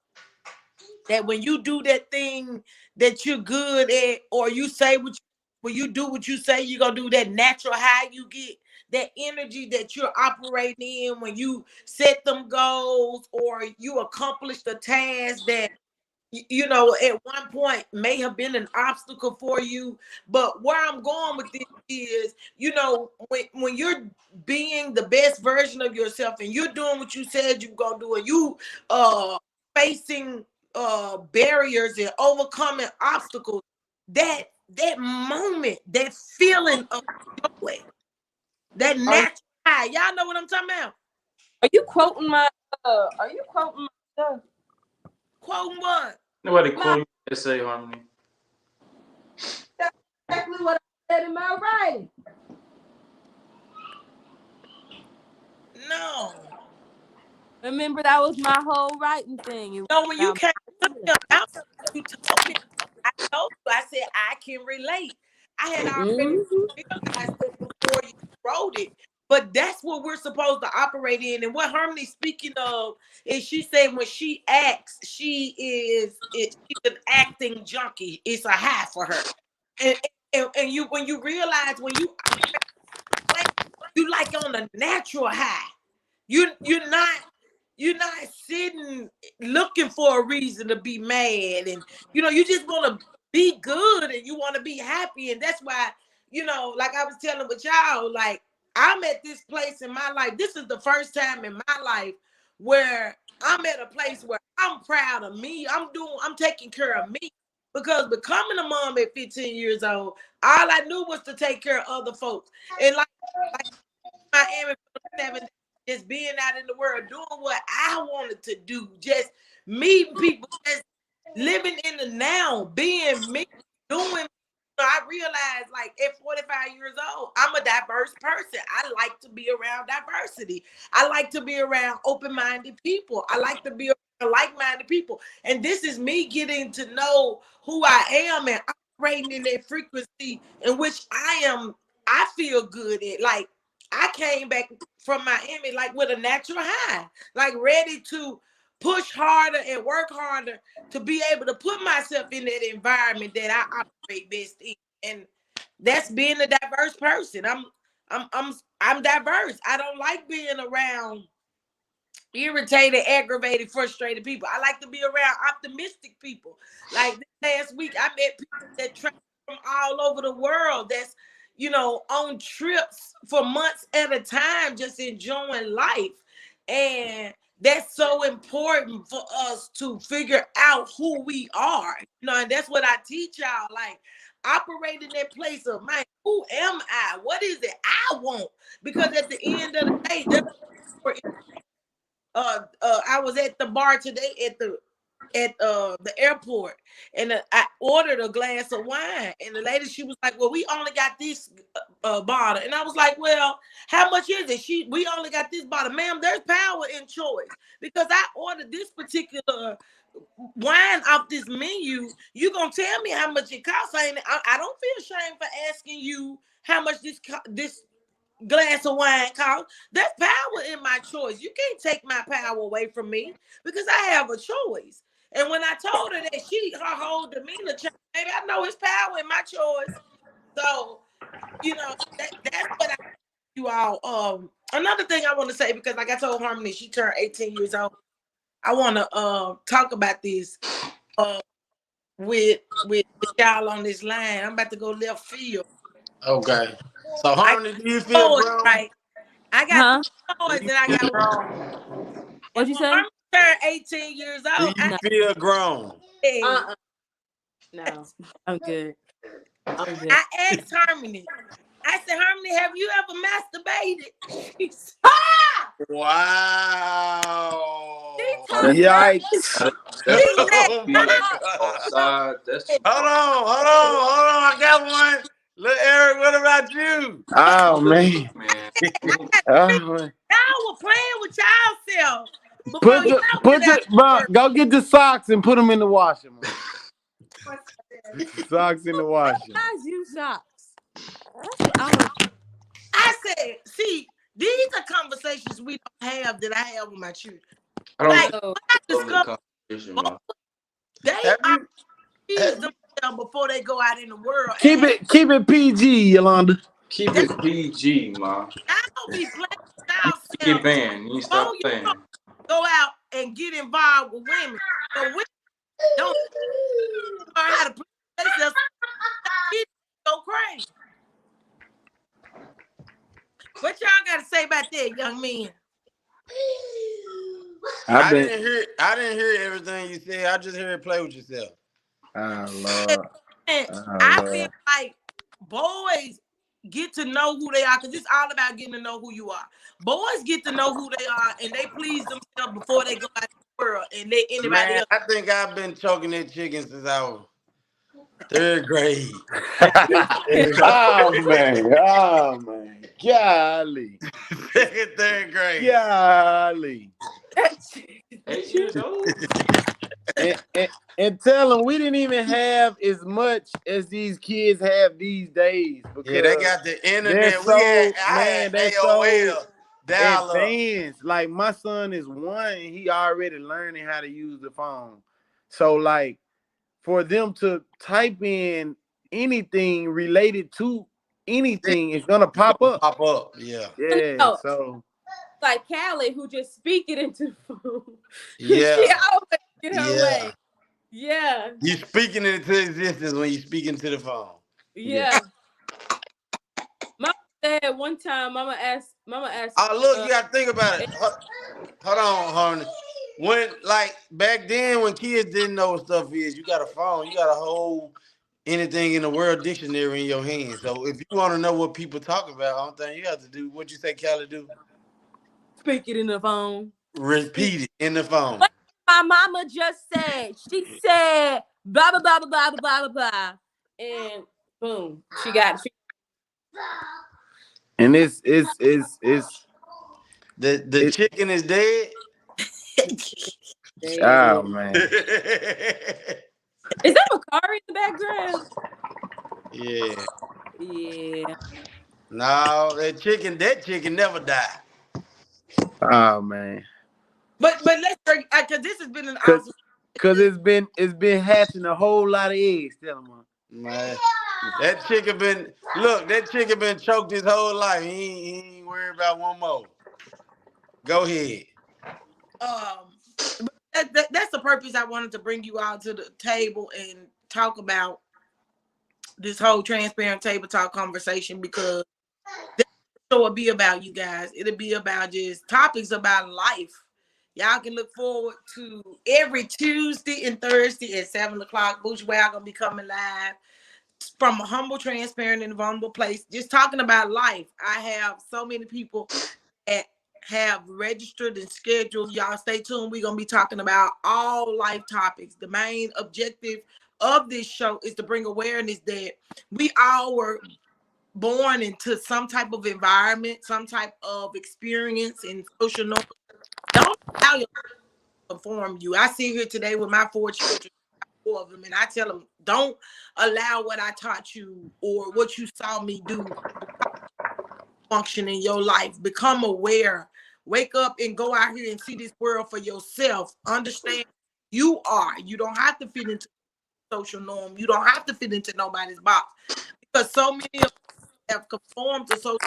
that when you do that thing that you're good at, or you say when you do what you say you're gonna do, that natural high you get, that energy that you're operating in when you set them goals or you accomplish the task that at one point may have been an obstacle for you. But where I'm going with this is, when you're being the best version of yourself and you're doing what you said you're gonna do, and you facing barriers and overcoming obstacles, that moment, that feeling of joy, that natural high, y'all know what I'm talking about. Are you quoting my? Are you quoting my stuff? Quoting what? Nobody quote essay, Harmony. That's exactly what I said in my writing. No. Remember, that was my whole writing thing. It No, when you was came to me about it, you told me. I told you. I said I can relate. I had already realized that before you wrote it. But that's what we're supposed to operate in. And what Harmony's speaking of is she said when she acts, she's an acting junkie. It's a high for her. And you when you realize when you like on a natural high. You're not sitting looking for a reason to be mad, and you just want to be good and you want to be happy. And that's why, like I was telling with y'all, like I'm at this place in my life. This is the first time in my life where I'm at a place where I'm proud of me. I'm taking care of me, because becoming a mom at 15 years old, all I knew was to take care of other folks. And like Miami for 7 days, just being out in the world, doing what I wanted to do, just meeting people, just living in the now, being me, doing. I realized, like, at 45 years old, I'm a diverse person. I like to be around diversity. I like to be around open-minded people. I like to be around like-minded people. And this is me getting to know who I am and operating in that frequency in which I feel good at. Like, I came back from Miami like with a natural high, like ready to push harder and work harder to be able to put myself in that environment that I operate best in. And that's being a diverse person. I'm diverse. I don't like being around irritated, aggravated, frustrated people. I like to be around optimistic people. Like last week, I met people that travel from all over the world that's on trips for months at a time, just enjoying life. And that's so important for us to figure out who we are. And that's what I teach y'all. Like, operate in that place of mind. Who am I? What is it I want? Because at the end of the day, I was at the bar today at the airport, and I ordered a glass of wine, and the lady, she was like, well, we only got this bottle. And I was like, well, how much is it? We only got this bottle. Ma'am, there's power in choice, because I ordered this particular wine off this menu. You gonna tell me how much it costs? I don't feel ashamed for asking you how much this glass of wine cost. There's power in my choice. You can't take my power away from me, because I have a choice. And when I told her that, her whole demeanor changed. Baby, I know it's power in my choice. So, that's what you all. Another thing I want to say, because like I told Harmony, she turned 18 years old. I want to talk about this with y'all on this line. I'm about to go left field. Okay. So Harmony, do you feel grown? Right. I got toys that I got grown. What'd you say? Harmony turned 18 years old. Do you feel grown? No, I'm good. I asked Harmony. I said, Harmony, have you ever masturbated? She said, Wow. Yikes. Oh my God. Hold on. I got one. Look, Eric, what about you? Oh man. Y'all were playing with y'allself. Go get the socks and put them in the washer, man. Socks in the washer. Guys, you socks. I said, see, these are conversations we don't have that I have with my children. They are them before they go out in the world. Keep it PG, Yolanda. Keep it PG, ma. I don't be playing with Keep it banned. You stop playing. Go out and get involved with women. But women don't learn how to play themselves. Go crazy. What y'all got to say about that, young men? I didn't hear everything you said. I just heard play with yourself. Oh Lord. I feel like boys get to know who they are, because it's all about getting to know who you are. Boys get to know who they are and they please themselves before they go out in the world and let anybody Man, else. I think I've been choking that chicken since I was 3rd grade. Oh man, golly, 2nd, 3rd grade. golly. 8 years old. And tell them we didn't even have as much as these kids have these days because Yeah, they got the they're internet. so I man, had they're AOL so dial up. advanced. Like my son is 1, and he already learning how to use the phone. So like for them to type in anything related to anything, it's gonna pop up. Pop up. Yeah. Yeah. No. So Like Callie, who just speak it into the phone. Yeah. She always get her Yeah. way. Yeah. You speaking it into existence when you speaking to the phone. Yeah. Mama said one time, Mama asked. Oh, look, you gotta think about it. Hold on, Harmony. When like back then when kids didn't know what stuff is, you got a phone, you got a whole anything in the world dictionary in your hand. So if you want to know what people talk about, I don't think you have to do what you say Callie do. Speak it in the phone. Repeat it in the phone. What my mama just said. She said blah blah blah blah blah blah blah blah, and boom, she got. and it's The chicken is dead. oh man. Is that Makari in the background? Yeah. Yeah. No, that chicken never die. Oh man. But let's because this has been an awesome. Cause it's been hatching a whole lot of eggs, tell them. Man, that chicken been choked his whole life. He ain't worried about one more. Go ahead. That's the purpose I wanted to bring you all to the table and talk about this whole transparent table talk conversation, because it'll be about you guys. It'll be about just topics about life. Y'all can look forward to every Tuesday and Thursday at 7:00. Bourgeois gonna be coming live from a humble, transparent, and vulnerable place, just talking about life. I have so many people that have registered and scheduled. Y'all stay tuned. We're gonna be talking about all life topics. The main objective of this show is to bring awareness that we all were born into some type of environment, some type of experience and social norms. Don't allow your to conform you. I sit here today with my 4 children, 4 of them, and I tell them, don't allow what I taught you or what you saw me do function in your life. Become aware. Wake up and go out here and see this world for yourself. Understand you are. You don't have to fit into social norm. You don't have to fit into nobody's box, because so many of us have conformed to social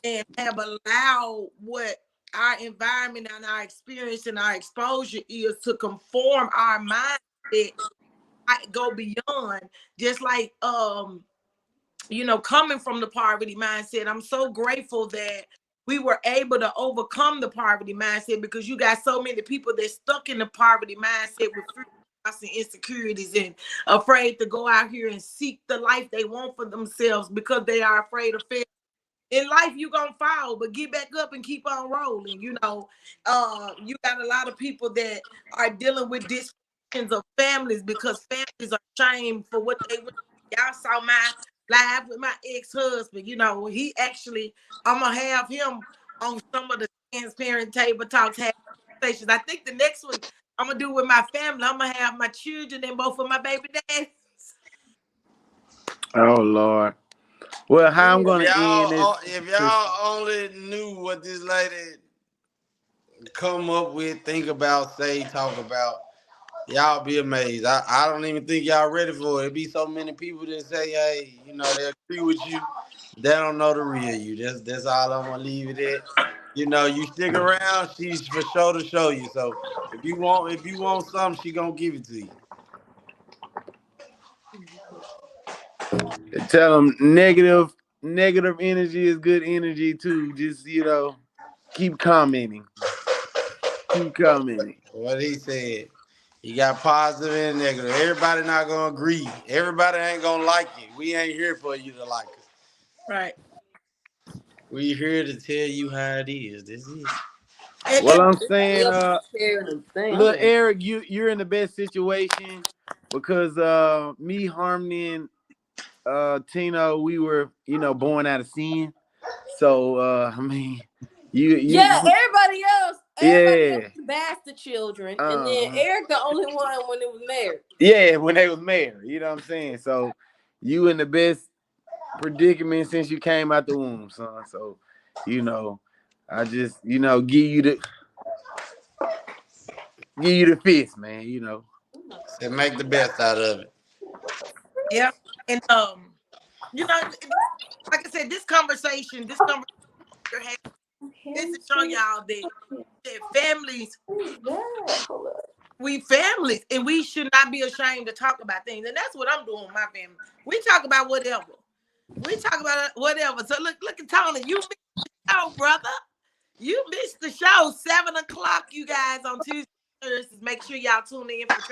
and have allowed what our environment and our experience and our exposure is to conform our mindset. I go beyond, just like coming from the poverty mindset. I'm so grateful that we were able to overcome the poverty mindset, because you got so many people that stuck in the poverty mindset with fear and insecurities and afraid to go out here and seek the life they want for themselves because they are afraid of failure. In life, you're gonna fall, but get back up and keep on rolling. You got a lot of people that are dealing with dysfunctions of families because families are shamed for what they went. Y'all saw my live with my ex-husband. He actually, I'm gonna have him on some of the transparent table talks conversations. I think the next one I'm gonna do with my family. I'm gonna have my children and both of my baby dads. Oh Lord. Well, how I'm gonna end this? If y'all only knew what this lady come up with, think about, say, talk about, y'all be amazed. I don't even think y'all ready for it. It be so many people that say, hey, they agree with you. They don't know the real you. That's all I'm gonna leave it at. You stick around, she's for sure to show you. So if you want something, she gonna give it to you. Tell them negative energy is good energy too. Just keep commenting. Keep commenting. What he said. You got positive and negative. Everybody not gonna agree. Everybody ain't gonna like you. We ain't here for you to like us. Right. We here to tell you how it is. This is. Well, I'm Everybody saying, else is sharing the thing. look, Okay. Eric, you're in the best situation because me, Harmony, and Tino, we were, born out of sin. So I mean, Yeah, you everybody else yeah. is bastard children, and then Uh-huh. Eric the only one when it was married. Yeah, when they was married, you know what I'm saying? So you in the best predicament since you came out the womb, son. So, I just, give you the fist, man. So make the best out of it. Yeah. And like I said, this conversation you're having is to show y'all that families, we families, and we should not be ashamed to talk about things. And that's what I'm doing with my family. We talk about whatever. We talk about whatever. So look at Tony. You missed the show, brother. You missed the show. 7:00, you guys, on Tuesday, Thursdays. Make sure y'all tune in for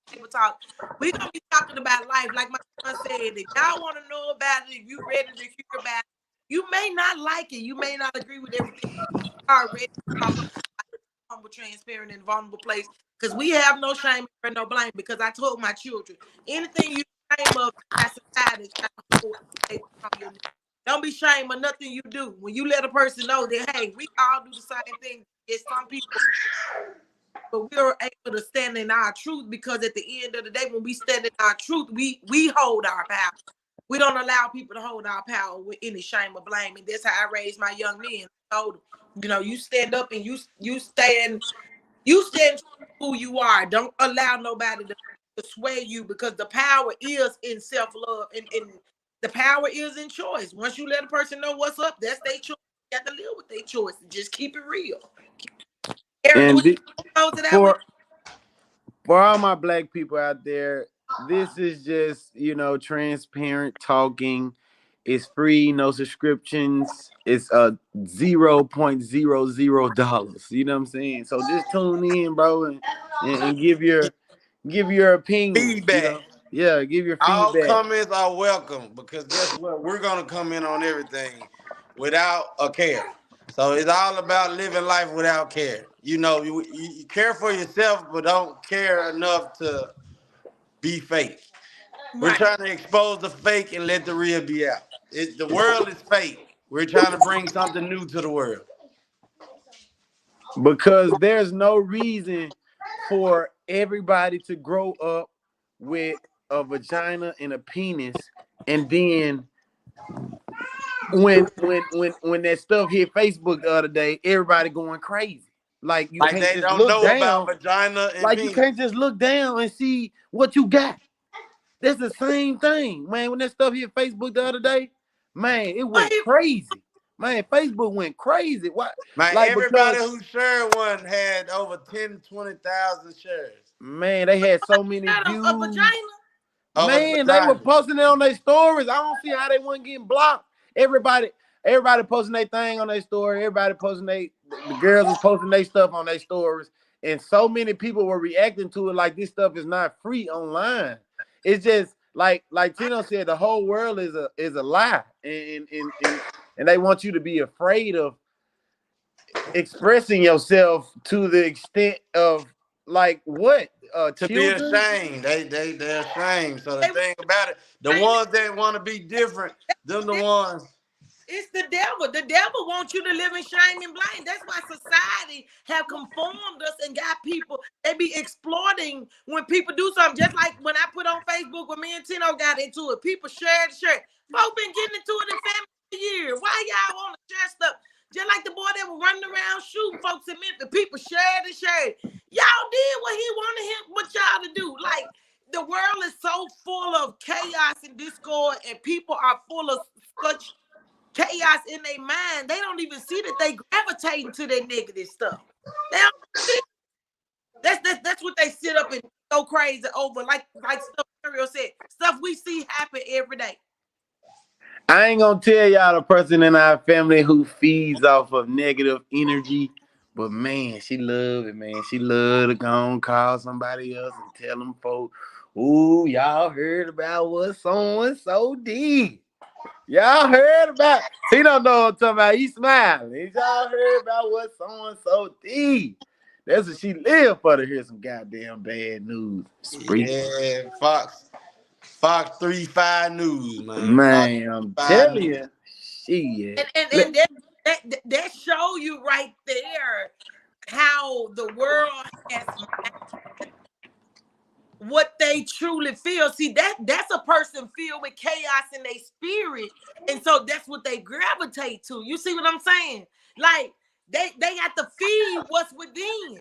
Table Talk. We're gonna be talking about life, like my son said. If y'all want to know about it, if you're ready to hear about it, you may not like it. You may not agree with everything. You are ready to talk about humble, transparent, and vulnerable place. Because we have no shame and no blame. Because I told my children, anything you shame of, that's a side that you gotta hold on your knee. Don't be ashamed of nothing you do. When you let a person know that, hey, we all do the same thing. It's some people, but we're able to stand in our truth, because at the end of the day, when we stand in our truth, we hold our power. We don't allow people to hold our power with any shame or blame. And that's how I raised my young men. I told them, you stand up and you stand who you are. Don't allow nobody to sway you, because the power is in self-love, and the power is in choice. Once you let a person know what's up, that's their choice. You got to live with their choice and just keep it real. Eric, And what you close it out with? for all my black people out there, this is just, transparent talking. It's free, no subscriptions. It's $0.00. You know what I'm saying? So just tune in, bro, and give your opinion. Feedback. Yeah, give your All feedback. comments are welcome, because guess what? We're gonna comment on everything without a care. So it's all about living life without care. You care for yourself, but don't care enough to be fake. We're Right. trying to expose the fake and let the real be out. The world is fake. We're trying to bring something new to the world. Because there's no reason for everybody to grow up with a vagina and a penis, and then when that stuff hit Facebook the other day, everybody going crazy. Like you Like can't they just don't look know about down. vagina and Like you penis. can't just look down and see what you got. That's the same thing, man. When that stuff hit Facebook the other day, man, it went crazy. Man, Facebook went crazy. Why? Man, Like, everybody because, who shared one had over 10, 20,000 shares man, they had so many Got views. a vagina? of a Man, they were vagina. posting it on their stories. I don't see how they weren't getting blocked. Everybody posting their thing on their story. Everybody posting the girls was posting their stuff on their stories. And so many people were reacting to it like this stuff is not free online. It's just like Tino said, the whole world is a lie. And they want you to be afraid of expressing yourself to the extent of like what? To be Children? ashamed. They're ashamed. So the thing about it, the ones that want to be different, them the ones. It's the devil. The devil wants you to live in shame and blame. That's why society have conformed us and got people. They be exploiting when people do something. Just like when I put on Facebook when me and Tino got into it. People shared. Folks been getting into it in family for years. Why y'all want to share stuff? Just like the boy that was running around shooting folks in Memphis. People shared. Y'all did what he wanted y'all to do. Like, the world is so full of chaos and discord, and people are full of such chaos in their mind. They don't even see that they gravitating to that negative stuff. They don't see. That's what they sit up and go crazy over. Like stuff Mario said, stuff we see happen every day. I ain't gonna tell y'all the person in our family who feeds off of negative energy, but man, she love it, man. She love to go and call somebody else and tell them folks, ooh, y'all heard about what so-and-so did. Y'all heard about? He don't know what I'm talking about. He smiling. Y'all heard about what so did? That's what she live for, to hear some goddamn bad news. Yeah, Fox 35 News, man. Man, I'm 5 telling News. you, shit. And that show you right there how the world has what they truly feel. See, that's a person filled with chaos in their spirit, and so that's what they gravitate to. You see what I'm saying? Like they got to feed what's within.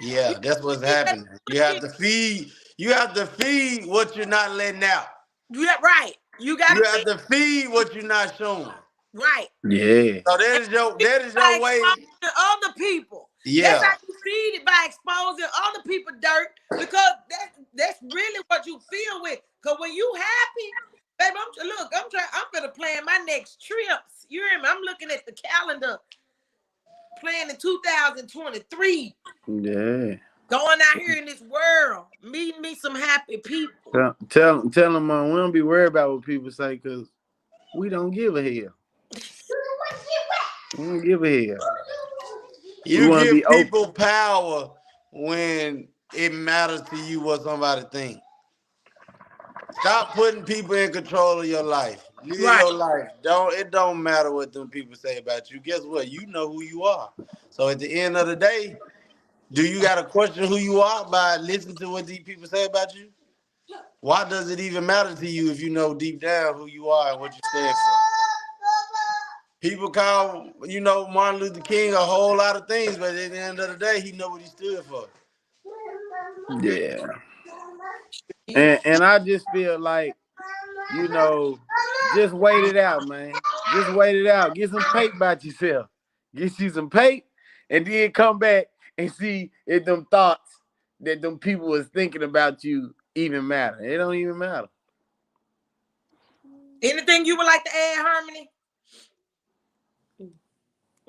Yeah, that's what's happening. You have to feed what you're not letting out. Yeah, right. You got You to have feed to feed what you're not showing. right. Yeah. So that is your By way. exposing other people. Yeah. That's how you feed it, by exposing other people dirt, because that's really what you feel with. Because when you happy, baby, I'm gonna plan my next trips. You hear me? I'm looking at the calendar, planning 2023. Yeah. Going out here in this world, meeting me some happy people. Tell them, we don't be worried about what people say, because we don't give a hell. We don't give a hell. You give people power when it matters to you what somebody thinks. Stop putting people in control of your life. Live your life. It don't matter what them people say about you. Guess what? You know who you are. So at the end of the day, do you got to question who you are by listening to what these people say about you? Why does it even matter to you if you know deep down who you are and what you stand for? People call, Martin Luther King a whole lot of things, but at the end of the day, he know what he stood for. Yeah. And I just feel like, just wait it out, man. Just wait it out. Get some paper about yourself. Get you some paper, and then come back and see if them thoughts that them people was thinking about you even matter. It don't even matter. Anything you would like to add, Harmony?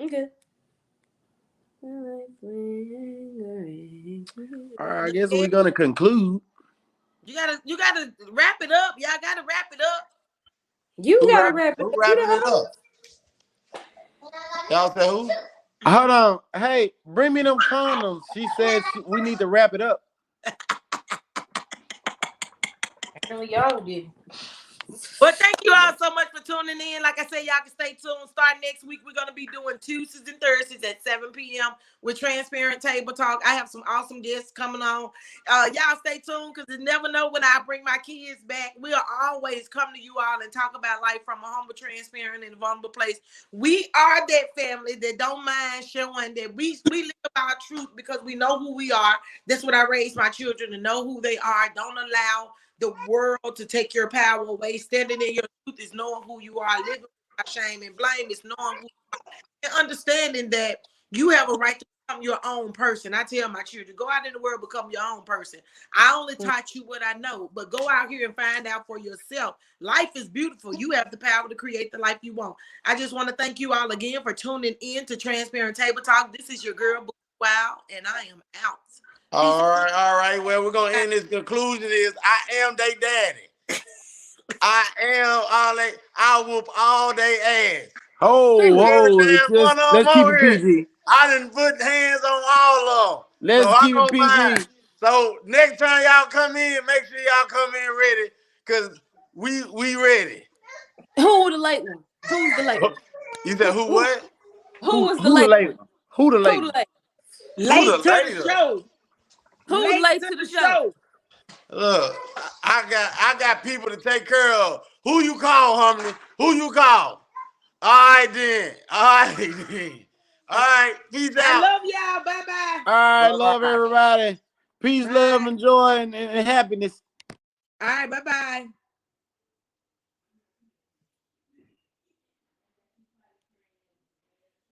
Okay. All right, I guess we're gonna conclude. You gotta wrap it up. Y'all gotta wrap it up. You gotta wrap it Who up. wrapping it up? Y'all say who? Hold on. Hey, bring me them condoms. She said we need to wrap it up. Y'all did. But thank you all so much for tuning in. Like I said, y'all can stay tuned. Starting next week, we're going to be doing Tuesdays and Thursdays at 7 p.m. with Transparent Table Talk. I have some awesome guests coming on. Y'all stay tuned, because you never know when I bring my kids back. We'll always come to you all and talk about life from a humble, transparent, and vulnerable place. We are that family that don't mind showing that we live our truth, because we know who we are. That's what I raised my children to know who they are. Don't allow the world to take your power away. Standing in your truth is knowing who you are. Living without shame and blame is knowing who you are, and understanding that you have a right to become your own person. I tell my children, go out in the world, become your own person. I only taught you what I know, but go out here and find out for yourself. Life is beautiful. You have the power to create the life you want. I just want to thank you all again for tuning in to Transparent Table Talk. This is your girl, Wow, and I am out. All right. Well, we're gonna end this conclusion is I am they daddy. I am all they. I whoop all they ass. Oh, let's keep it PG. I done put hands on all of them. Let's keep it PG. So next time y'all come in, make sure y'all come in ready, because we ready. Who the late one? Who's the late one? You said who what? Who was the late one? Who the late one? Late to the show. Who's late to the show? Look, I got people to take care of. Who you call, Harmony? Who you call? All right then. All right. Peace out. I love y'all. Bye-bye. All right, love everybody. Peace, love, and joy, and happiness. All right, bye-bye.